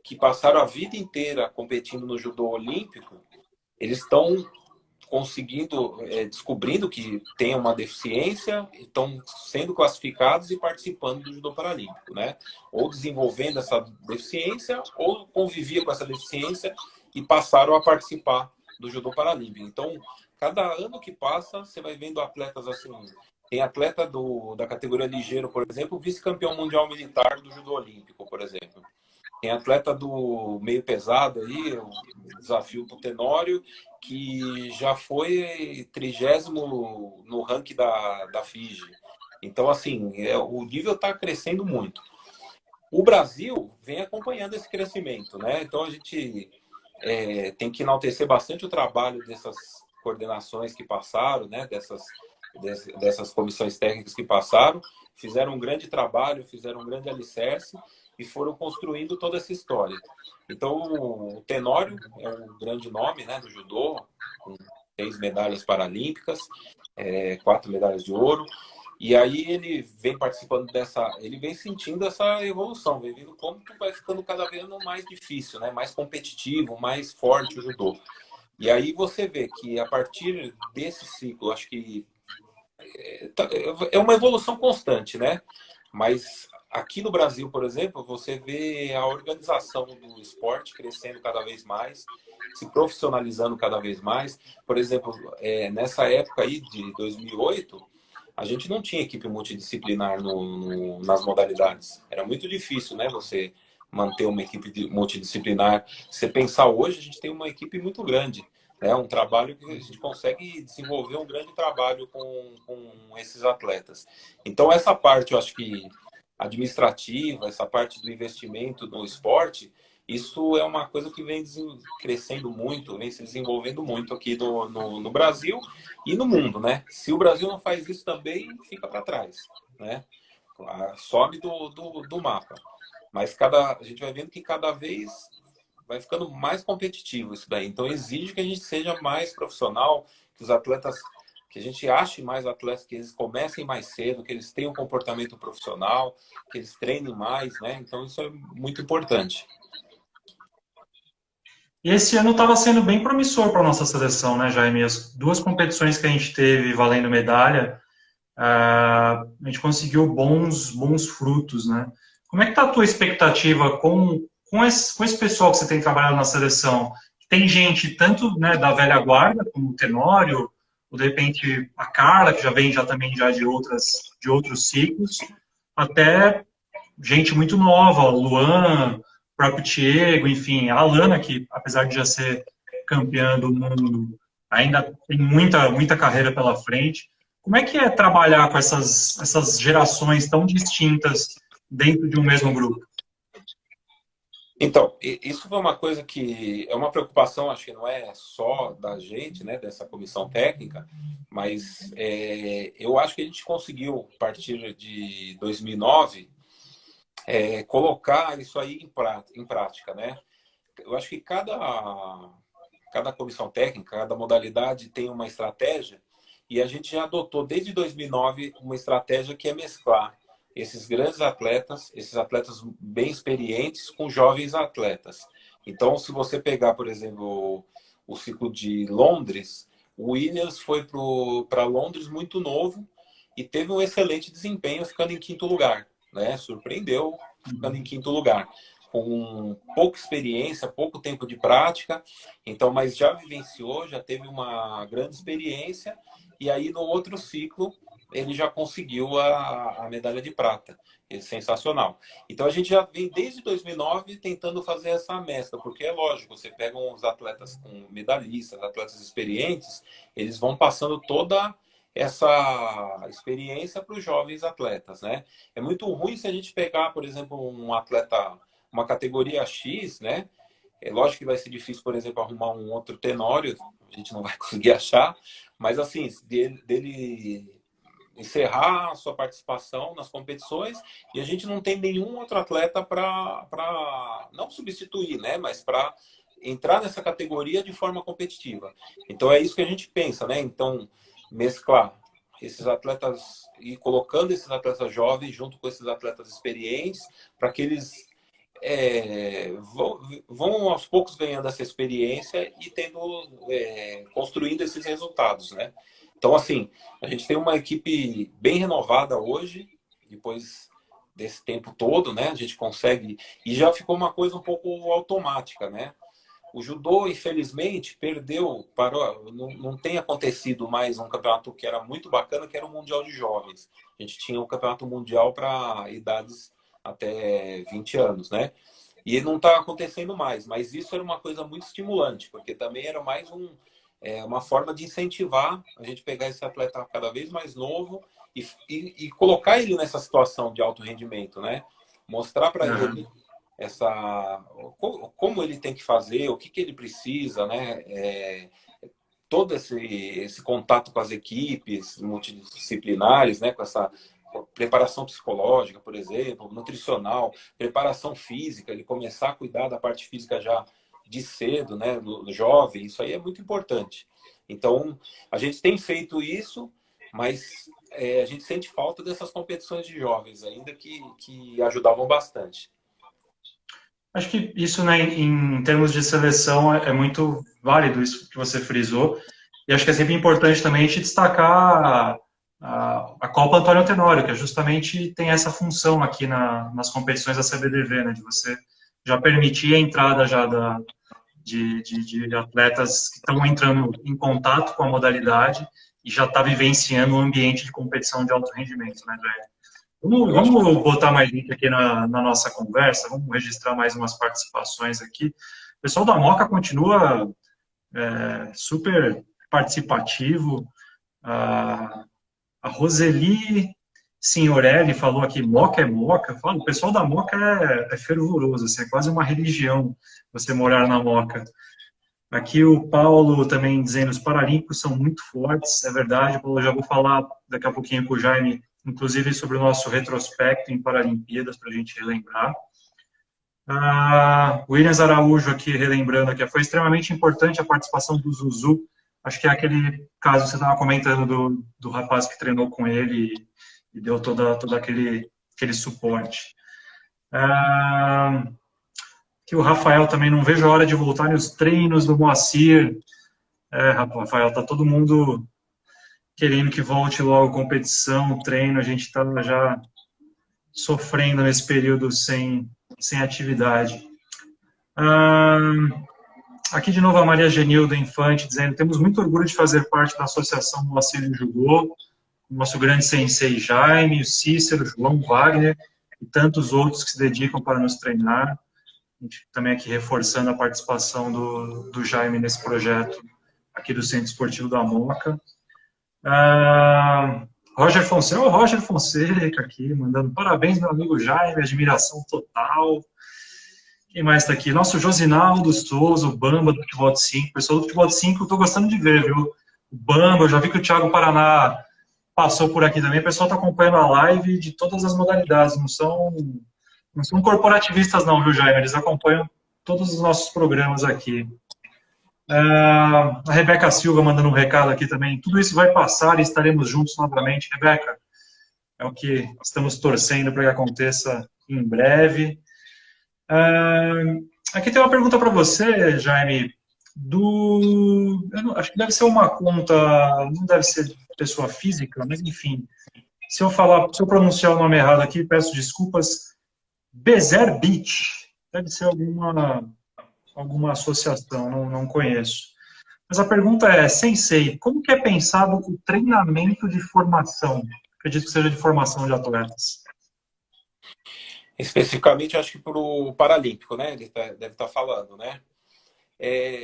que passaram a vida inteira competindo no judô olímpico, eles estão conseguindo, descobrindo que tem uma deficiência, estão sendo classificados e participando do judô paralímpico, né? Ou desenvolvendo essa deficiência, ou convivia com essa deficiência e passaram a participar do judô paralímpico. Então, cada ano que passa, você vai vendo atletas assim. Tem atleta da categoria ligeiro, por exemplo, vice-campeão mundial militar do judô olímpico, por exemplo. Tem atleta do meio pesado aí, o desafio pro Tenório, que já foi 30º no ranking da FIGE. Então, assim, o nível está crescendo muito. O Brasil vem acompanhando esse crescimento, né? Então, a gente tem que enaltecer bastante o trabalho dessas coordenações que passaram, né? Dessas comissões técnicas que passaram, fizeram um grande trabalho, fizeram um grande alicerce e foram construindo toda essa história. Então, o Tenório é um grande nome, né, do judô, com 6 medalhas paralímpicas, 4 medalhas de ouro. E aí ele vem participando ele vem sentindo essa evolução, vem vendo como que vai ficando cada vez mais difícil, né? Mais competitivo, mais forte o judô. E aí você vê que a partir desse ciclo, acho que é uma evolução constante, né? Mas aqui no Brasil, por exemplo, você vê a organização do esporte crescendo cada vez mais, se profissionalizando cada vez mais. Por exemplo, nessa época aí de 2008, a gente não tinha equipe multidisciplinar nas modalidades. Era muito difícil, né? Você manter uma equipe multidisciplinar. Se você pensar hoje, a gente tem uma equipe muito grande. É um trabalho que a gente consegue desenvolver um grande trabalho com esses atletas. Então, essa parte, eu acho que administrativa, essa parte do investimento no esporte, isso é uma coisa que vem crescendo muito, vem se desenvolvendo muito aqui no Brasil e no mundo, né? Se o Brasil não faz isso também, fica para trás, né? Sobe do mapa. Mas a gente vai vendo que cada vez vai ficando mais competitivo isso daí. Então exige que a gente seja mais profissional, que os atletas, que a gente ache mais atletas, que eles comecem mais cedo, que eles tenham um comportamento profissional, que eles treinem mais, né? Então isso é muito importante. E esse ano estava sendo bem promissor para a nossa seleção, né, Jaime? As duas competições que a gente teve valendo medalha, a gente conseguiu bons frutos, né? Como é que está a tua expectativa com esse pessoal que você tem trabalhado na seleção? Tem gente tanto, né, da velha guarda, como o Tenório, ou de repente a Carla, que já vem também já de outros ciclos, até gente muito nova, o Luan, o próprio Diego, enfim, a Alana, que apesar de já ser campeã do mundo, ainda tem muita carreira pela frente. Como é que é trabalhar com essas gerações tão distintas dentro de um mesmo grupo? Então, isso foi uma coisa que é uma preocupação, acho que não é só da gente, né, dessa comissão técnica, mas eu acho que a gente conseguiu, a partir de 2009, colocar isso aí em prática, né? Eu acho que cada comissão técnica, cada modalidade tem uma estratégia e a gente já adotou desde 2009 uma estratégia que é mesclar esses grandes atletas, esses atletas bem experientes com jovens atletas. Então, se você pegar, por exemplo, o ciclo de Londres, o Williams foi para Londres muito novo e teve um excelente desempenho ficando em quinto lugar, né? Surpreendeu ficando em quinto lugar, com pouca experiência, pouco tempo de prática, então, mas já vivenciou, já teve uma grande experiência, e aí no outro ciclo ele já conseguiu a medalha de prata. É sensacional. Então a gente já vem desde 2009 tentando fazer essa mescla, porque é lógico, você pega uns atletas com medalhistas, atletas experientes, eles vão passando toda essa experiência para os jovens atletas, né? É muito ruim se a gente pegar, por exemplo, um atleta, uma categoria X, né? É lógico que vai ser difícil, por exemplo, arrumar um outro Tenório, a gente não vai conseguir achar, mas assim, dele encerrar a sua participação nas competições e a gente não tem nenhum outro atleta para não substituir, né? Mas para entrar nessa categoria de forma competitiva. Então é isso que a gente pensa, né? Então, mesclar esses atletas e colocando esses atletas jovens junto com esses atletas experientes para que eles vão aos poucos ganhando essa experiência e construindo esses resultados, né? Então, assim, a gente tem uma equipe bem renovada hoje, depois desse tempo todo, né? A gente consegue... E já ficou uma coisa um pouco automática, né? O judô, infelizmente, parou, não tem acontecido mais um campeonato que era muito bacana, que era o Mundial de Jovens. A gente tinha um campeonato mundial para idades até 20 anos, né? E não está acontecendo mais, mas isso era uma coisa muito estimulante, porque também era mais uma forma de incentivar a gente pegar esse atleta cada vez mais novo e colocar ele nessa situação de alto rendimento, né? Mostrar para ele como ele tem que fazer, o que ele precisa, né? Todo esse contato com as equipes multidisciplinares, né? Com essa preparação psicológica, por exemplo, nutricional, preparação física, ele começar a cuidar da parte física já de cedo, né, do jovem, isso aí é muito importante. Então, a gente tem feito isso, mas a gente sente falta dessas competições de jovens ainda que ajudavam bastante. Acho que isso, né, em termos de seleção, é muito válido isso que você frisou. E acho que é sempre importante também a gente destacar a Copa Antônio Tenório, que justamente tem essa função aqui nas competições da CBDV, né, de você já permitir a entrada já de atletas que estão entrando em contato com a modalidade e já está vivenciando um ambiente de competição de alto rendimento, né, André? Vamos botar mais gente aqui na nossa conversa, vamos registrar mais umas participações aqui. O pessoal da Moca continua super participativo. A Roseli Signorelli falou aqui, Moca é Moca. O pessoal da Moca é fervoroso, assim, é quase uma religião você morar na Moca. Aqui o Paulo também dizendo os Paralímpicos são muito fortes, é verdade, Paulo, eu já vou falar daqui a pouquinho com o Jaime, inclusive sobre o nosso retrospecto em Paralimpíadas, para a gente relembrar. Williams Araújo aqui, relembrando aqui, foi extremamente importante a participação do Zuzu, acho que é aquele caso que você estava comentando do rapaz que treinou com ele e deu todo aquele suporte. Que o Rafael também não vejo a hora de voltar nos treinos do Moacir. Rafael, tá todo mundo querendo que volte logo competição, treino, a gente está já sofrendo nesse período sem atividade. Aqui de novo a Maria Genilda Infante dizendo, temos muito orgulho de fazer parte da Associação Moacir de Judô, o nosso grande sensei Jaime, o Cícero, João Wagner e tantos outros que se dedicam para nos treinar. A gente também aqui reforçando a participação do Jaime nesse projeto aqui do Centro Esportivo da Moca. Roger Fonseca, o Roger Fonseca aqui, mandando parabéns, meu amigo Jaime, admiração total. Quem mais está aqui? Nosso Josinaldo Souza, o Bamba do Futebol de 5. Pessoal do Futebol de 5, eu estou gostando de ver, viu? O Bamba, eu já vi que o Thiago Paraná passou por aqui também. O pessoal está acompanhando a live de todas as modalidades, não são corporativistas não, viu, Jaime? Eles acompanham todos os nossos programas aqui. A Rebeca Silva mandando um recado aqui também. Tudo isso vai passar e estaremos juntos novamente. Rebeca, é o que estamos torcendo para que aconteça em breve. Aqui tem uma pergunta para você, Jaime. Acho que deve ser uma conta, não deve ser pessoa física, mas enfim. Se eu pronunciar o nome errado aqui, peço desculpas. Bezer Beach. Deve ser alguma associação, não conheço. Mas a pergunta é, Sensei, como que é pensado o treinamento de formação? Acredito que seja de formação de atletas. Especificamente, acho que para o Paralímpico, né? Ele deve estar falando, né?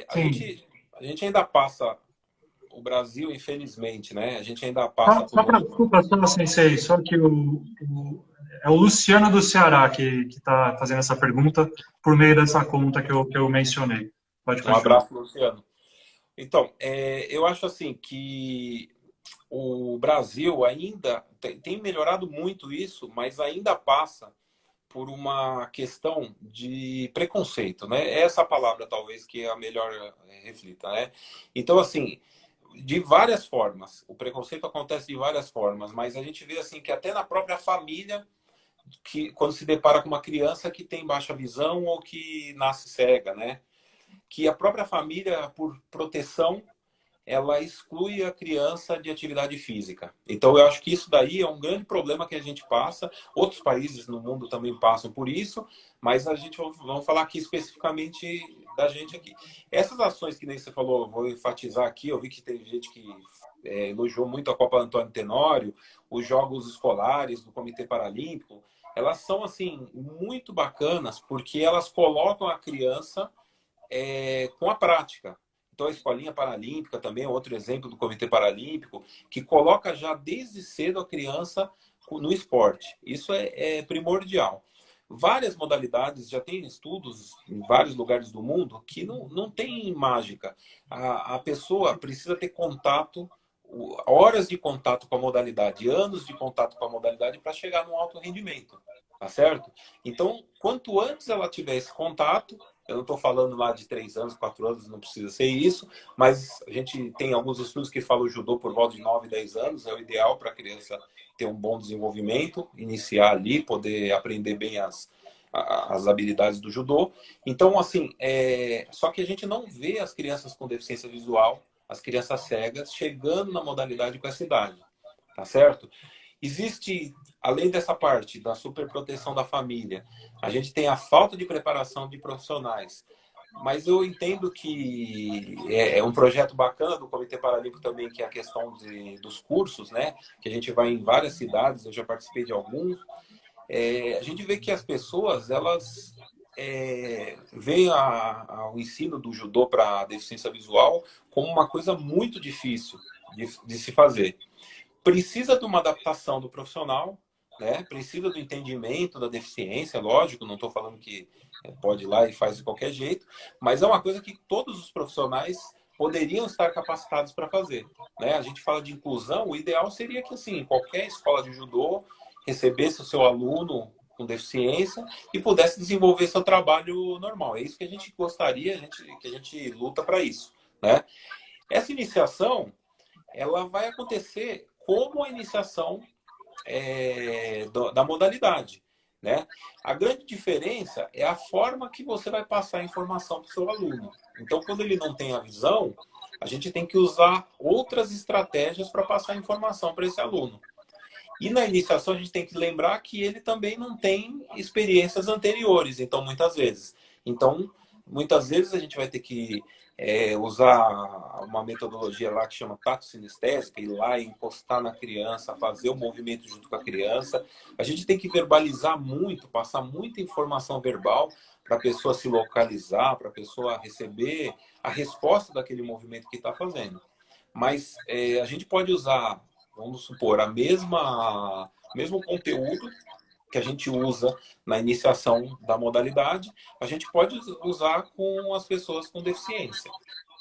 A gente ainda passa, o Brasil, infelizmente, né? A gente ainda passa... Desculpa, Sensei, só que é o Luciano do Ceará que está fazendo essa pergunta por meio dessa conta que eu mencionei. Pode continuar. Um abraço, Luciano. Então, eu acho assim que o Brasil ainda tem melhorado muito isso, mas ainda passa por uma questão de preconceito, né? Essa palavra talvez que é a melhor reflita, né? Então, assim, de várias formas, o preconceito acontece de várias formas, mas a gente vê assim que até na própria família, que quando se depara com uma criança que tem baixa visão ou que nasce cega, né? Que a própria família, por proteção, ela exclui a criança de atividade física. Então, eu acho que isso daí é um grande problema que a gente passa. Outros países no mundo também passam por isso, mas a gente vamos falar aqui especificamente da gente aqui. Essas ações que nem você falou, vou enfatizar aqui, eu vi que tem gente que elogiou muito a Copa Antônio Tenório, os Jogos Escolares do Comitê Paralímpico, elas são, assim, muito bacanas, porque elas colocam a criança com a prática. Então, a Escolinha Paralímpica também é outro exemplo do Comitê Paralímpico, que coloca já desde cedo a criança no esporte. Isso é primordial. Várias modalidades, já tem estudos em vários lugares do mundo, que não tem mágica. A pessoa precisa ter contato, horas de contato com a modalidade, anos de contato com a modalidade para chegar no alto rendimento. Tá certo? Então, quanto antes ela tiver esse contato, Eu não estou falando lá de 3 anos, 4 anos, não precisa ser isso, mas a gente tem alguns estudos que falam o judô por volta de 9, 10 anos, é o ideal para a criança ter um bom desenvolvimento, iniciar ali, poder aprender bem as habilidades do judô. Então, assim, só que a gente não vê as crianças com deficiência visual, as crianças cegas, chegando na modalidade com essa idade, tá certo? Existe, além dessa parte da superproteção da família, a gente tem a falta de preparação de profissionais. Mas eu entendo que é um projeto bacana do Comitê Paralímpico também, que é a questão dos cursos, né? Que a gente vai em várias cidades, eu já participei de alguns. A gente vê que as pessoas, elas veem o ensino do judô para a deficiência visual como uma coisa muito difícil de se fazer. Precisa de uma adaptação do profissional, né? Precisa do entendimento da deficiência, lógico, não estou falando que pode ir lá e faz de qualquer jeito, mas é uma coisa que todos os profissionais poderiam estar capacitados para fazer, né? A gente fala de inclusão, o ideal seria que, assim, qualquer escola de judô recebesse o seu aluno com deficiência e pudesse desenvolver seu trabalho normal. É isso que a gente gostaria, que a gente luta para isso, né? Essa iniciação, ela vai acontecer como a iniciação da modalidade, né? A grande diferença é a forma que você vai passar a informação para o seu aluno. Então, quando ele não tem a visão, a gente tem que usar outras estratégias para passar a informação para esse aluno. E na iniciação a gente tem que lembrar que ele também não tem experiências anteriores, então muitas vezes a gente vai ter que usar uma metodologia lá que chama tato sinestésica, ir lá e encostar na criança, fazer o movimento junto com a criança. A gente tem que verbalizar muito, passar muita informação verbal para a pessoa se localizar, para a pessoa receber a resposta daquele movimento que está fazendo. Mas a gente pode usar, vamos supor, o mesmo conteúdo que a gente usa na iniciação da modalidade, a gente pode usar com as pessoas com deficiência.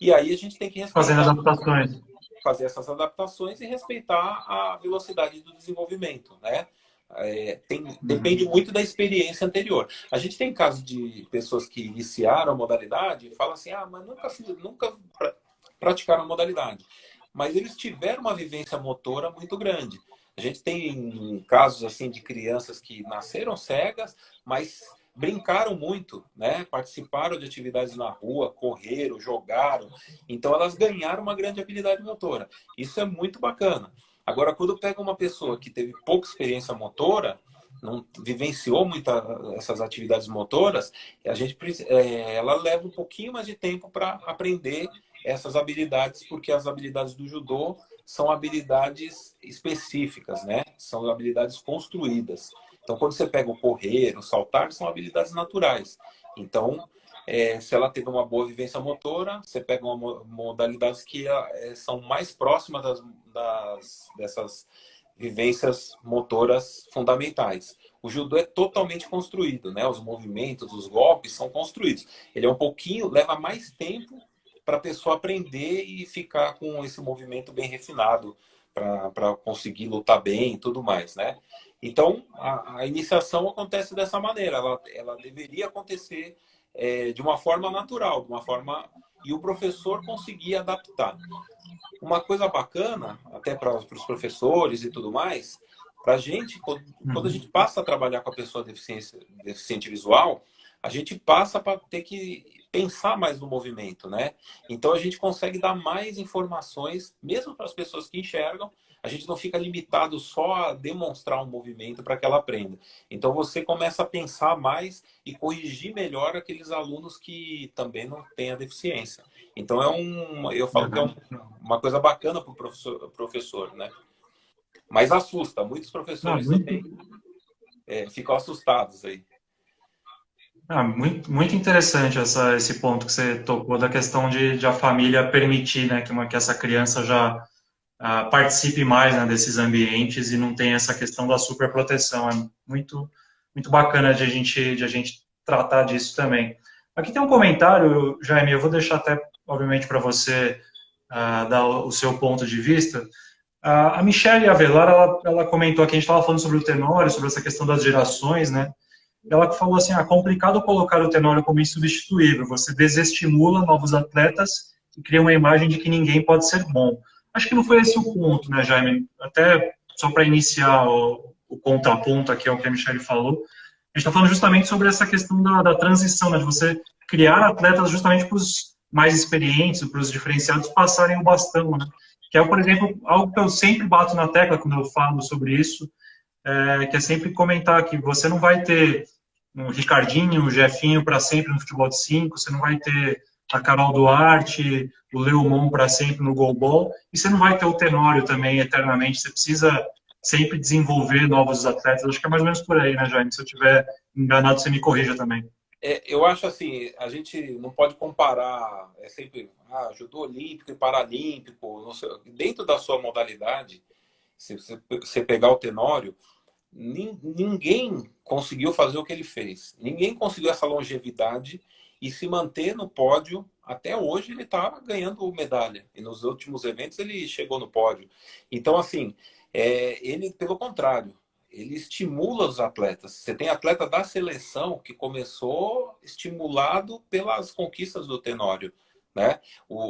E aí a gente tem que Fazendo adaptações. fazer essas adaptações e respeitar a velocidade do desenvolvimento, né? Depende muito da experiência anterior. A gente tem casos de pessoas que iniciaram a modalidade e falam assim, mas nunca praticaram a modalidade. Mas eles tiveram uma vivência motora muito grande. A gente tem casos assim de crianças que nasceram cegas, mas brincaram muito, né? Participaram de atividades na rua, correram, jogaram. Então elas ganharam uma grande habilidade motora. Isso é muito bacana. Agora, quando pega uma pessoa que teve pouca experiência motora, não vivenciou muito essas atividades motoras, ela leva um pouquinho mais de tempo para aprender essas habilidades, porque as habilidades do judô são habilidades específicas, né? São habilidades construídas. Então, quando você pega o correr, o saltar, são habilidades naturais. Então, se ela teve uma boa vivência motora, você pega modalidades que são mais próximas dessas vivências motoras fundamentais. O judô é totalmente construído, né? Os movimentos, os golpes são construídos. Ele leva mais tempo para a pessoa aprender e ficar com esse movimento bem refinado para conseguir lutar bem e tudo mais, né? Então, a iniciação acontece dessa maneira. Ela deveria acontecer de uma forma natural, e o professor conseguir adaptar. Uma coisa bacana, até para os professores e tudo mais, para a gente, quando a gente passa a trabalhar com a pessoa deficiente visual, a gente passa para ter que pensar mais no movimento, né? Então a gente consegue dar mais informações, mesmo para as pessoas que enxergam. A gente não fica limitado só a demonstrar um movimento para que ela aprenda. Então você começa a pensar mais e corrigir melhor aqueles alunos que também não têm a deficiência. Então eu falo que é uma coisa bacana para o professor, né? Mas assusta, muitos professores também ficam assustados aí. Muito interessante esse ponto que você tocou da questão de a família permitir, né, que essa criança já participe mais, né, desses ambientes e não tenha essa questão da superproteção. É muito, muito bacana de a gente tratar disso também. Aqui tem um comentário, Jaime, eu vou deixar até, obviamente, para você dar o seu ponto de vista. A Michelle Avelar, ela comentou aqui, a gente estava falando sobre o Tenório, sobre essa questão das gerações, né? ela falou assim, complicado colocar o Tenório como insubstituível, você desestimula novos atletas e cria uma imagem de que ninguém pode ser bom. Acho que não foi esse o ponto, né, Jaime? Até só para iniciar o contraponto aqui ao que a Michelle falou, a gente está falando justamente sobre essa questão da transição, né, de você criar atletas justamente para os mais experientes, para os diferenciados passarem o bastão, né? Que é, por exemplo, algo que eu sempre bato na tecla quando eu falo sobre isso, que é sempre comentar que você não vai ter um Ricardinho, um Jefinho para sempre no futebol de 5, você não vai ter a Carol Duarte, o Leomon para sempre no goalball, e você não vai ter o Tenório também eternamente, você precisa sempre desenvolver novos atletas, acho que é mais ou menos por aí, né, Jaime? Se eu estiver enganado, você me corrija também. Eu acho assim, a gente não pode comparar, é sempre judô olímpico e paralímpico, não sei, dentro da sua modalidade, se você pegar o Tenório, ninguém conseguiu fazer o que ele fez. Ninguém conseguiu essa longevidade e se manter no pódio. Até hoje ele está ganhando medalha. E nos últimos eventos ele chegou no pódio. Então, assim, ele, pelo contrário, ele estimula os atletas. Você tem atleta da seleção que começou estimulado pelas conquistas do Tenório. Né?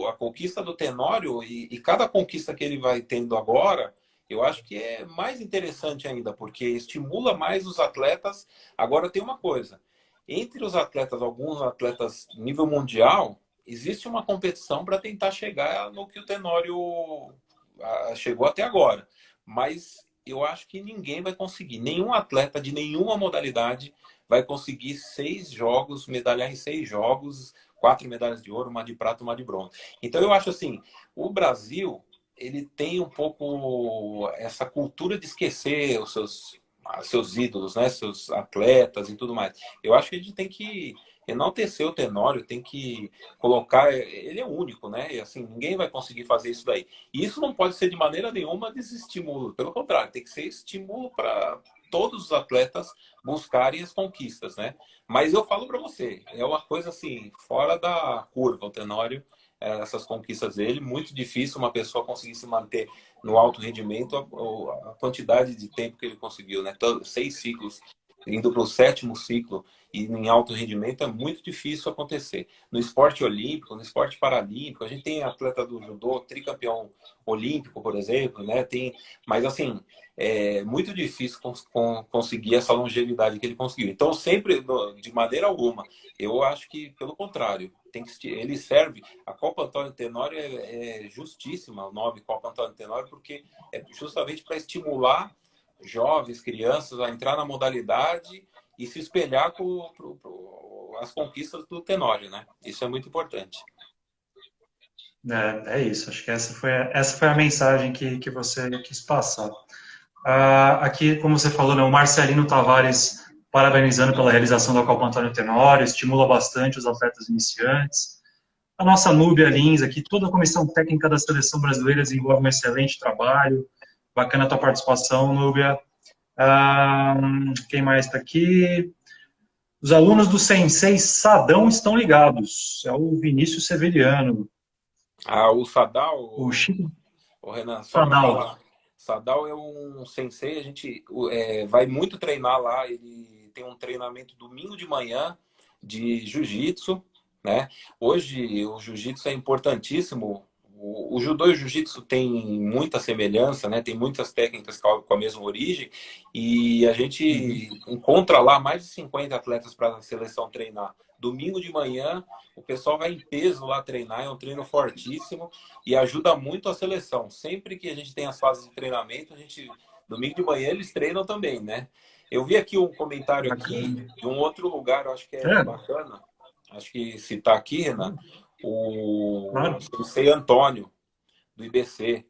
A conquista do Tenório e cada conquista que ele vai tendo agora, eu acho que é mais interessante ainda, porque estimula mais os atletas. Agora tem uma coisa, entre os atletas, alguns atletas nível mundial, existe uma competição para tentar chegar no que o Tenório chegou até agora. Mas eu acho que ninguém vai conseguir, nenhum atleta de nenhuma modalidade vai conseguir 6 jogos, medalhar em 6 jogos, 4 medalhas de ouro, uma de prata, uma de bronze. Então eu acho assim, o Brasil ele tem um pouco essa cultura de esquecer os seus ídolos, né? Seus atletas e tudo mais. Eu acho que a gente tem que enaltecer o Tenório, tem que colocar. Ele é único, né? E assim, ninguém vai conseguir fazer isso daí. E isso não pode ser de maneira nenhuma desestímulo. Pelo contrário, tem que ser estímulo para todos os atletas buscarem as conquistas, né? Mas eu falo para você, é uma coisa assim, fora da curva, o Tenório, essas conquistas dele, muito difícil uma pessoa conseguir se manter no alto rendimento a quantidade de tempo que ele conseguiu, né? 6 ciclos, indo para o 7º ciclo e em alto rendimento é muito difícil acontecer. No esporte olímpico, no esporte paralímpico, a gente tem atleta do judô, tricampeão olímpico, por exemplo, né? Mas assim, é muito difícil conseguir essa longevidade que ele conseguiu. Então, sempre, de maneira alguma, eu acho que, pelo contrário, ele serve. A Copa Antônio Tenório é justíssima, o nome Copa Antônio Tenório, porque é justamente para estimular jovens, crianças a entrar na modalidade e se espelhar com as conquistas do Tenório, né? Isso é muito importante. É isso, acho que essa foi a mensagem que você quis passar. Aqui, como você falou, né, o Marcelino Tavares parabenizando pela realização da Copa Antônio Tenório, estimula bastante os atletas iniciantes. A nossa Núbia Lins aqui, toda a comissão técnica da seleção brasileira desenvolve um excelente trabalho. Bacana a tua participação, Núbia. Quem mais está aqui? Os alunos do Sensei Sadão estão ligados. É o Vinícius Severiano. O Sadal, O Chico o Renan, só para Sadal. falar, Sadal é um sensei, a gente vai muito treinar lá, ele tem um treinamento domingo de manhã de jiu-jitsu, né? Hoje o jiu-jitsu é importantíssimo. O judô e o jiu-jitsu tem muita semelhança, né? Tem muitas técnicas com a mesma origem e a gente encontra lá mais de 50 atletas para a seleção treinar. Domingo de manhã, o pessoal vai em peso lá treinar, é um treino fortíssimo e ajuda muito a seleção. Sempre que a gente tem as fases de treinamento, domingo de manhã eles treinam também, né? Eu vi aqui um comentário aqui de um outro lugar, eu acho que é bacana. Acho que citar aqui, Renan, o Sensei Antônio, do IBC,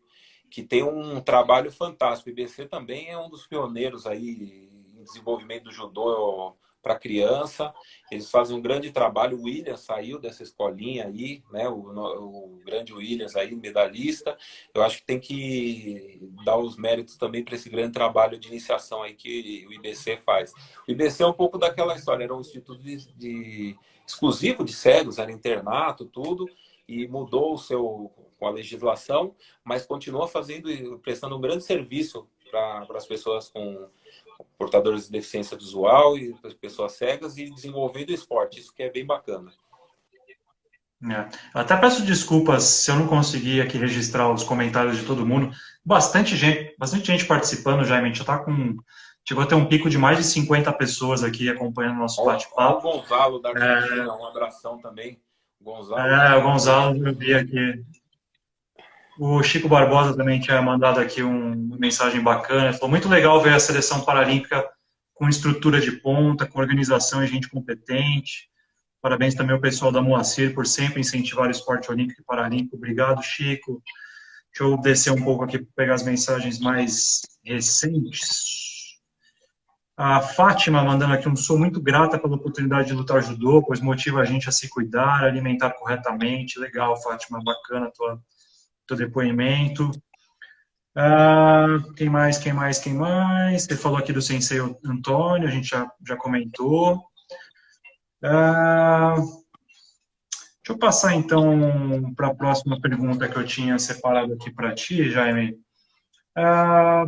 que tem um trabalho fantástico. O IBC também é um dos pioneiros aí em desenvolvimento do judô para criança. Eles fazem um grande trabalho. O Williams saiu dessa escolinha aí, né? O grande Williams aí, medalhista. Eu acho que tem que dar os méritos também para esse grande trabalho de iniciação aí que o IBC faz. O IBC é um pouco daquela história, era um instituto exclusivo de cegos, era internato, tudo, e mudou com a legislação, mas continua prestando um grande serviço para as pessoas com portadores de deficiência visual e pessoas cegas e desenvolvendo o esporte. Isso que é bem bacana. É. Eu até peço desculpas se eu não consegui aqui registrar os comentários de todo mundo. Bastante gente participando, Jaime. A gente já tá com. Chegou a ter um pico de mais de 50 pessoas aqui acompanhando o nosso Ó o bate-papo. Gonzalo da Argentina, um abração também. Gonzalo O Gonzalo, eu vi aqui. O Chico Barbosa também tinha mandado aqui uma mensagem bacana. Ele falou: muito legal ver a seleção paralímpica com estrutura de ponta, com organização e gente competente. Parabéns também ao pessoal da Moacir por sempre incentivar o esporte olímpico e paralímpico. Obrigado, Chico. Deixa eu descer um pouco aqui para pegar as mensagens mais recentes. A Fátima mandando aqui sou muito grata pela oportunidade de lutar judô, pois motiva a gente a se cuidar, alimentar corretamente. Legal, Fátima, bacana teu depoimento. Quem mais? Você falou aqui do Sensei Antônio, a gente já comentou. Deixa eu passar, então, para a próxima pergunta que eu tinha separado aqui para ti, Jaime. A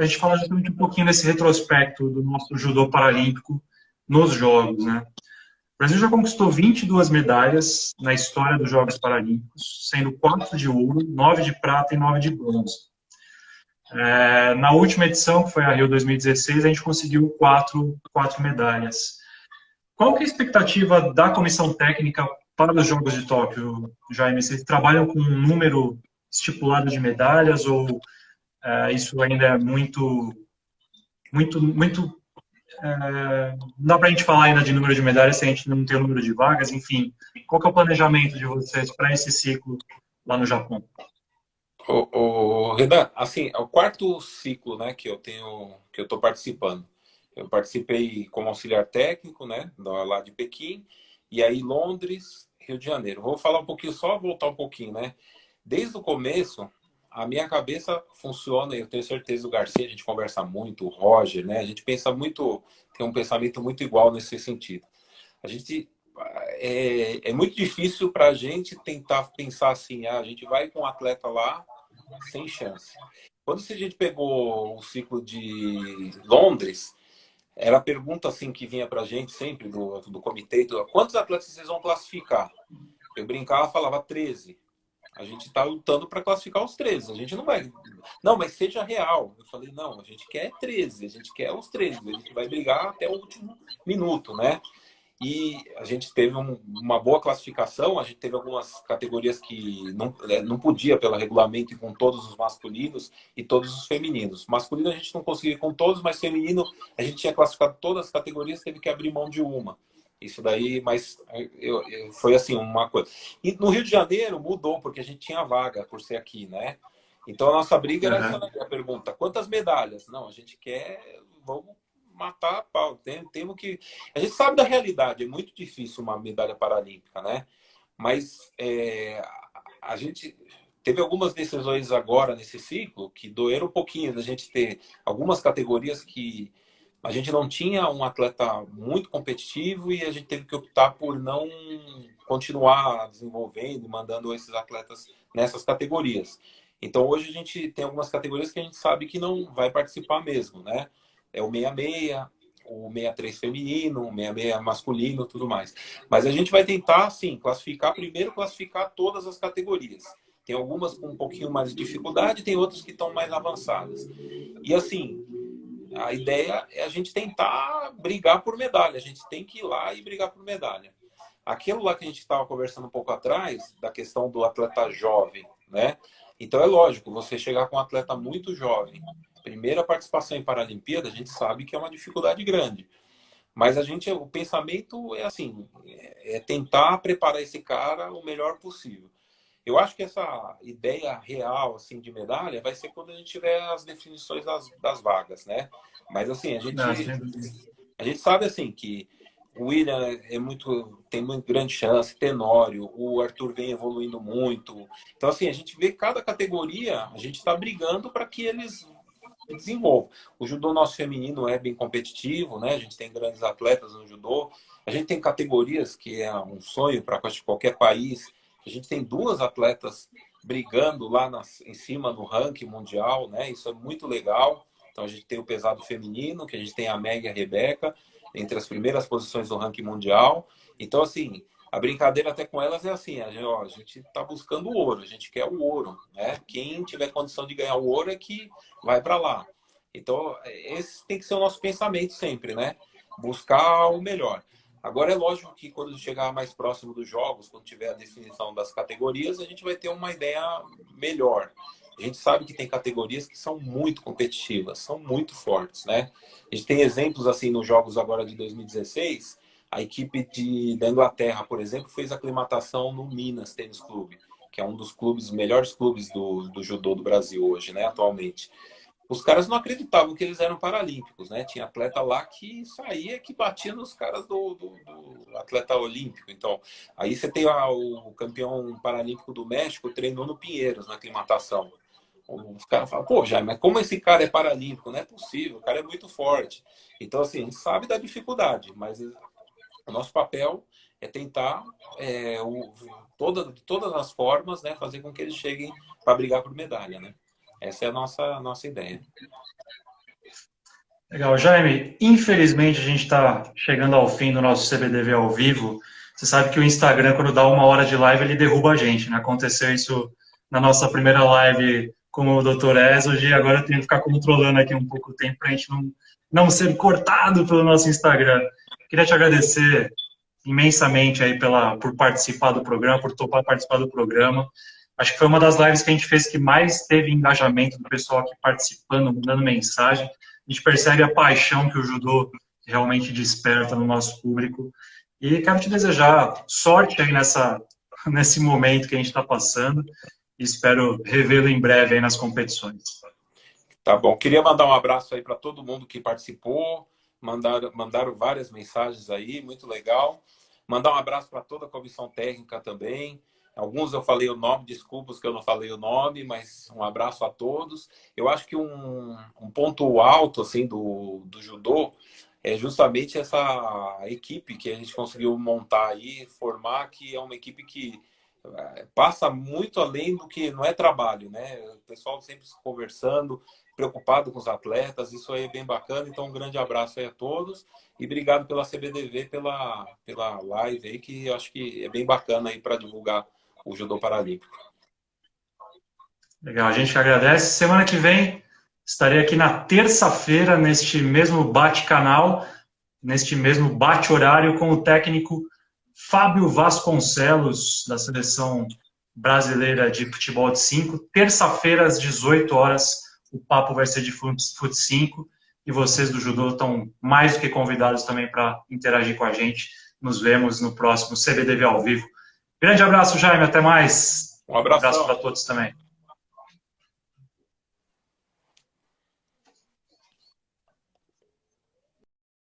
gente fala justamente um pouquinho desse retrospecto do nosso judô paralímpico nos Jogos, né? O Brasil já conquistou 22 medalhas na história dos Jogos Paralímpicos, sendo 4 de ouro, 9 de prata e 9 de bronze. Na última edição, que foi a Rio 2016, a gente conseguiu quatro medalhas. Qual que é a expectativa da comissão técnica para os Jogos de Tóquio, Jaime? Vocês trabalham com um número estipulado de medalhas ou isso ainda é muito não dá para a gente falar ainda de número de medalhas se a gente não tem o número de vagas, enfim. Qual que é o planejamento de vocês para esse ciclo lá no Japão? Redan, assim, é o quarto ciclo, né, que eu estou participando. Eu participei como auxiliar técnico, né, lá de Pequim, e aí Londres, Rio de Janeiro. Vou falar um pouquinho, só voltar um pouquinho, né? Desde o começo, a minha cabeça funciona, eu tenho certeza, o Garcia, a gente conversa muito, o Roger, né? A gente pensa muito, tem um pensamento muito igual nesse sentido. A gente é muito difícil para a gente tentar pensar assim, a gente vai com um atleta lá sem chance. Quando a gente pegou o ciclo de Londres, era a pergunta assim que vinha para a gente sempre do comitê, quantos atletas vocês vão classificar? Eu brincava, falava 13. A gente está lutando para classificar os 13. A gente não vai. Não, mas seja real. Eu falei, não, a gente quer 13, a gente quer os 13. A gente vai brigar até o último minuto, né? E a gente teve uma boa classificação. A gente teve algumas categorias que não podia, pelo regulamento, ir com todos os masculinos e todos os femininos. Masculino a gente não conseguia ir com todos, mas feminino a gente tinha classificado todas as categorias, teve que abrir mão de uma. Isso daí, mas foi assim, uma coisa. E no Rio de Janeiro mudou, porque a gente tinha vaga por ser aqui, né? Então a nossa briga era essa, a pergunta: quantas medalhas? Não, a gente quer, vamos matar a pau. Temos que. A gente sabe da realidade, é muito difícil uma medalha paralímpica, né? Mas a gente teve algumas decisões agora nesse ciclo que doeram um pouquinho da gente ter algumas categorias que a gente não tinha um atleta muito competitivo e a gente teve que optar por não continuar desenvolvendo, mandando esses atletas nessas categorias. Então, hoje a gente tem algumas categorias que a gente sabe que não vai participar mesmo, né? É o 66, o 63 feminino, o 66 masculino, tudo mais. Mas a gente vai tentar, sim, classificar todas as categorias. Tem algumas com um pouquinho mais de dificuldade, tem outras que estão mais avançadas. E assim, a ideia é a gente tentar brigar por medalha. A gente tem que ir lá e brigar por medalha. Aquilo lá que a gente estava conversando um pouco atrás, da questão do atleta jovem, né? Então é lógico, você chegar com um atleta muito jovem, primeira participação em Paralimpíada, a gente sabe que é uma dificuldade grande. Mas o pensamento é assim, é tentar preparar esse cara o melhor possível. Eu acho que essa ideia real assim de medalha vai ser quando a gente tiver as definições das vagas, né? Mas assim, a gente sabe assim que o William tem muito grande chance, Tenório, o Arthur vem evoluindo muito. Então assim, a gente vê cada categoria, a gente está brigando para que eles desenvolvam. O judô nosso feminino é bem competitivo, né? A gente tem grandes atletas no judô. A gente tem categorias que é um sonho para qualquer país. A gente tem duas atletas brigando lá em cima no ranking mundial, né? Isso é muito legal. Então a gente tem o pesado feminino, que a gente tem a Meg e a Rebeca, entre as primeiras posições do ranking mundial. Então, assim, a brincadeira até com elas é assim, a gente está buscando o ouro, a gente quer o ouro, né? Quem tiver condição de ganhar o ouro é que vai para lá. Então, esse tem que ser o nosso pensamento sempre, né? Buscar o melhor. Agora, é lógico que quando chegar mais próximo dos jogos, quando tiver a definição das categorias, a gente vai ter uma ideia melhor. A gente sabe que tem categorias que são muito competitivas, são muito fortes, né? A gente tem exemplos assim nos jogos agora de 2016. A equipe da Inglaterra, por exemplo, fez aclimatação no Minas Tênis Clube, que é um dos melhores clubes do judô do Brasil hoje, né, atualmente. Os caras não acreditavam que eles eram paralímpicos, né? Tinha atleta lá que saía, que batia nos caras do atleta olímpico. Então, aí você tem o campeão paralímpico do México treinou no Pinheiros, na aclimatação. Os caras falam, pô, Jaime, mas como esse cara é paralímpico? Não é possível, o cara é muito forte. Então, assim, a gente sabe da dificuldade, mas o nosso papel é tentar, todas as formas, né, fazer com que eles cheguem para brigar por medalha, né? Essa é a nossa ideia. Legal, Jaime. Infelizmente, a gente está chegando ao fim do nosso CBDV ao vivo. Você sabe que o Instagram, quando dá 1 hora de live, ele derruba a gente, né? Aconteceu isso na nossa primeira live com o Dr. Ezog, e agora eu tenho que ficar controlando aqui um pouco o tempo para a gente não ser cortado pelo nosso Instagram. Queria te agradecer imensamente aí por participar do programa, por topar participar do programa. Acho que foi uma das lives que a gente fez que mais teve engajamento do pessoal aqui participando, mandando mensagem. A gente percebe a paixão que o judô realmente desperta no nosso público. E quero te desejar sorte aí nesse momento que a gente está passando. E espero revê-lo em breve aí nas competições. Tá bom. Queria mandar um abraço aí para todo mundo que participou. Mandaram várias mensagens aí, muito legal. Mandar um abraço para toda a comissão técnica também. Alguns eu falei o nome, desculpas que eu não falei o nome, mas um abraço a todos. Eu acho que um ponto alto assim do judô é justamente essa equipe que a gente conseguiu montar aí, formar, que é uma equipe que passa muito além do que não é trabalho, né? O pessoal sempre conversando, preocupado com os atletas, isso aí é bem bacana. Então, um grande abraço aí a todos e obrigado pela CBDV, pela live aí, que eu acho que é bem bacana aí para divulgar o judô paralímpico. Legal, a gente que agradece. Semana que vem estarei aqui na terça-feira, neste mesmo bate-canal, neste mesmo bate-horário, com o técnico Fábio Vasconcelos, da Seleção Brasileira de Futebol de 5. Terça-feira, às 18 horas, o papo vai ser de Fut 5, e vocês do judô estão mais do que convidados também para interagir com a gente. Nos vemos no próximo CBDV ao vivo. Grande abraço, Jaime, até mais. Um abraço para todos também.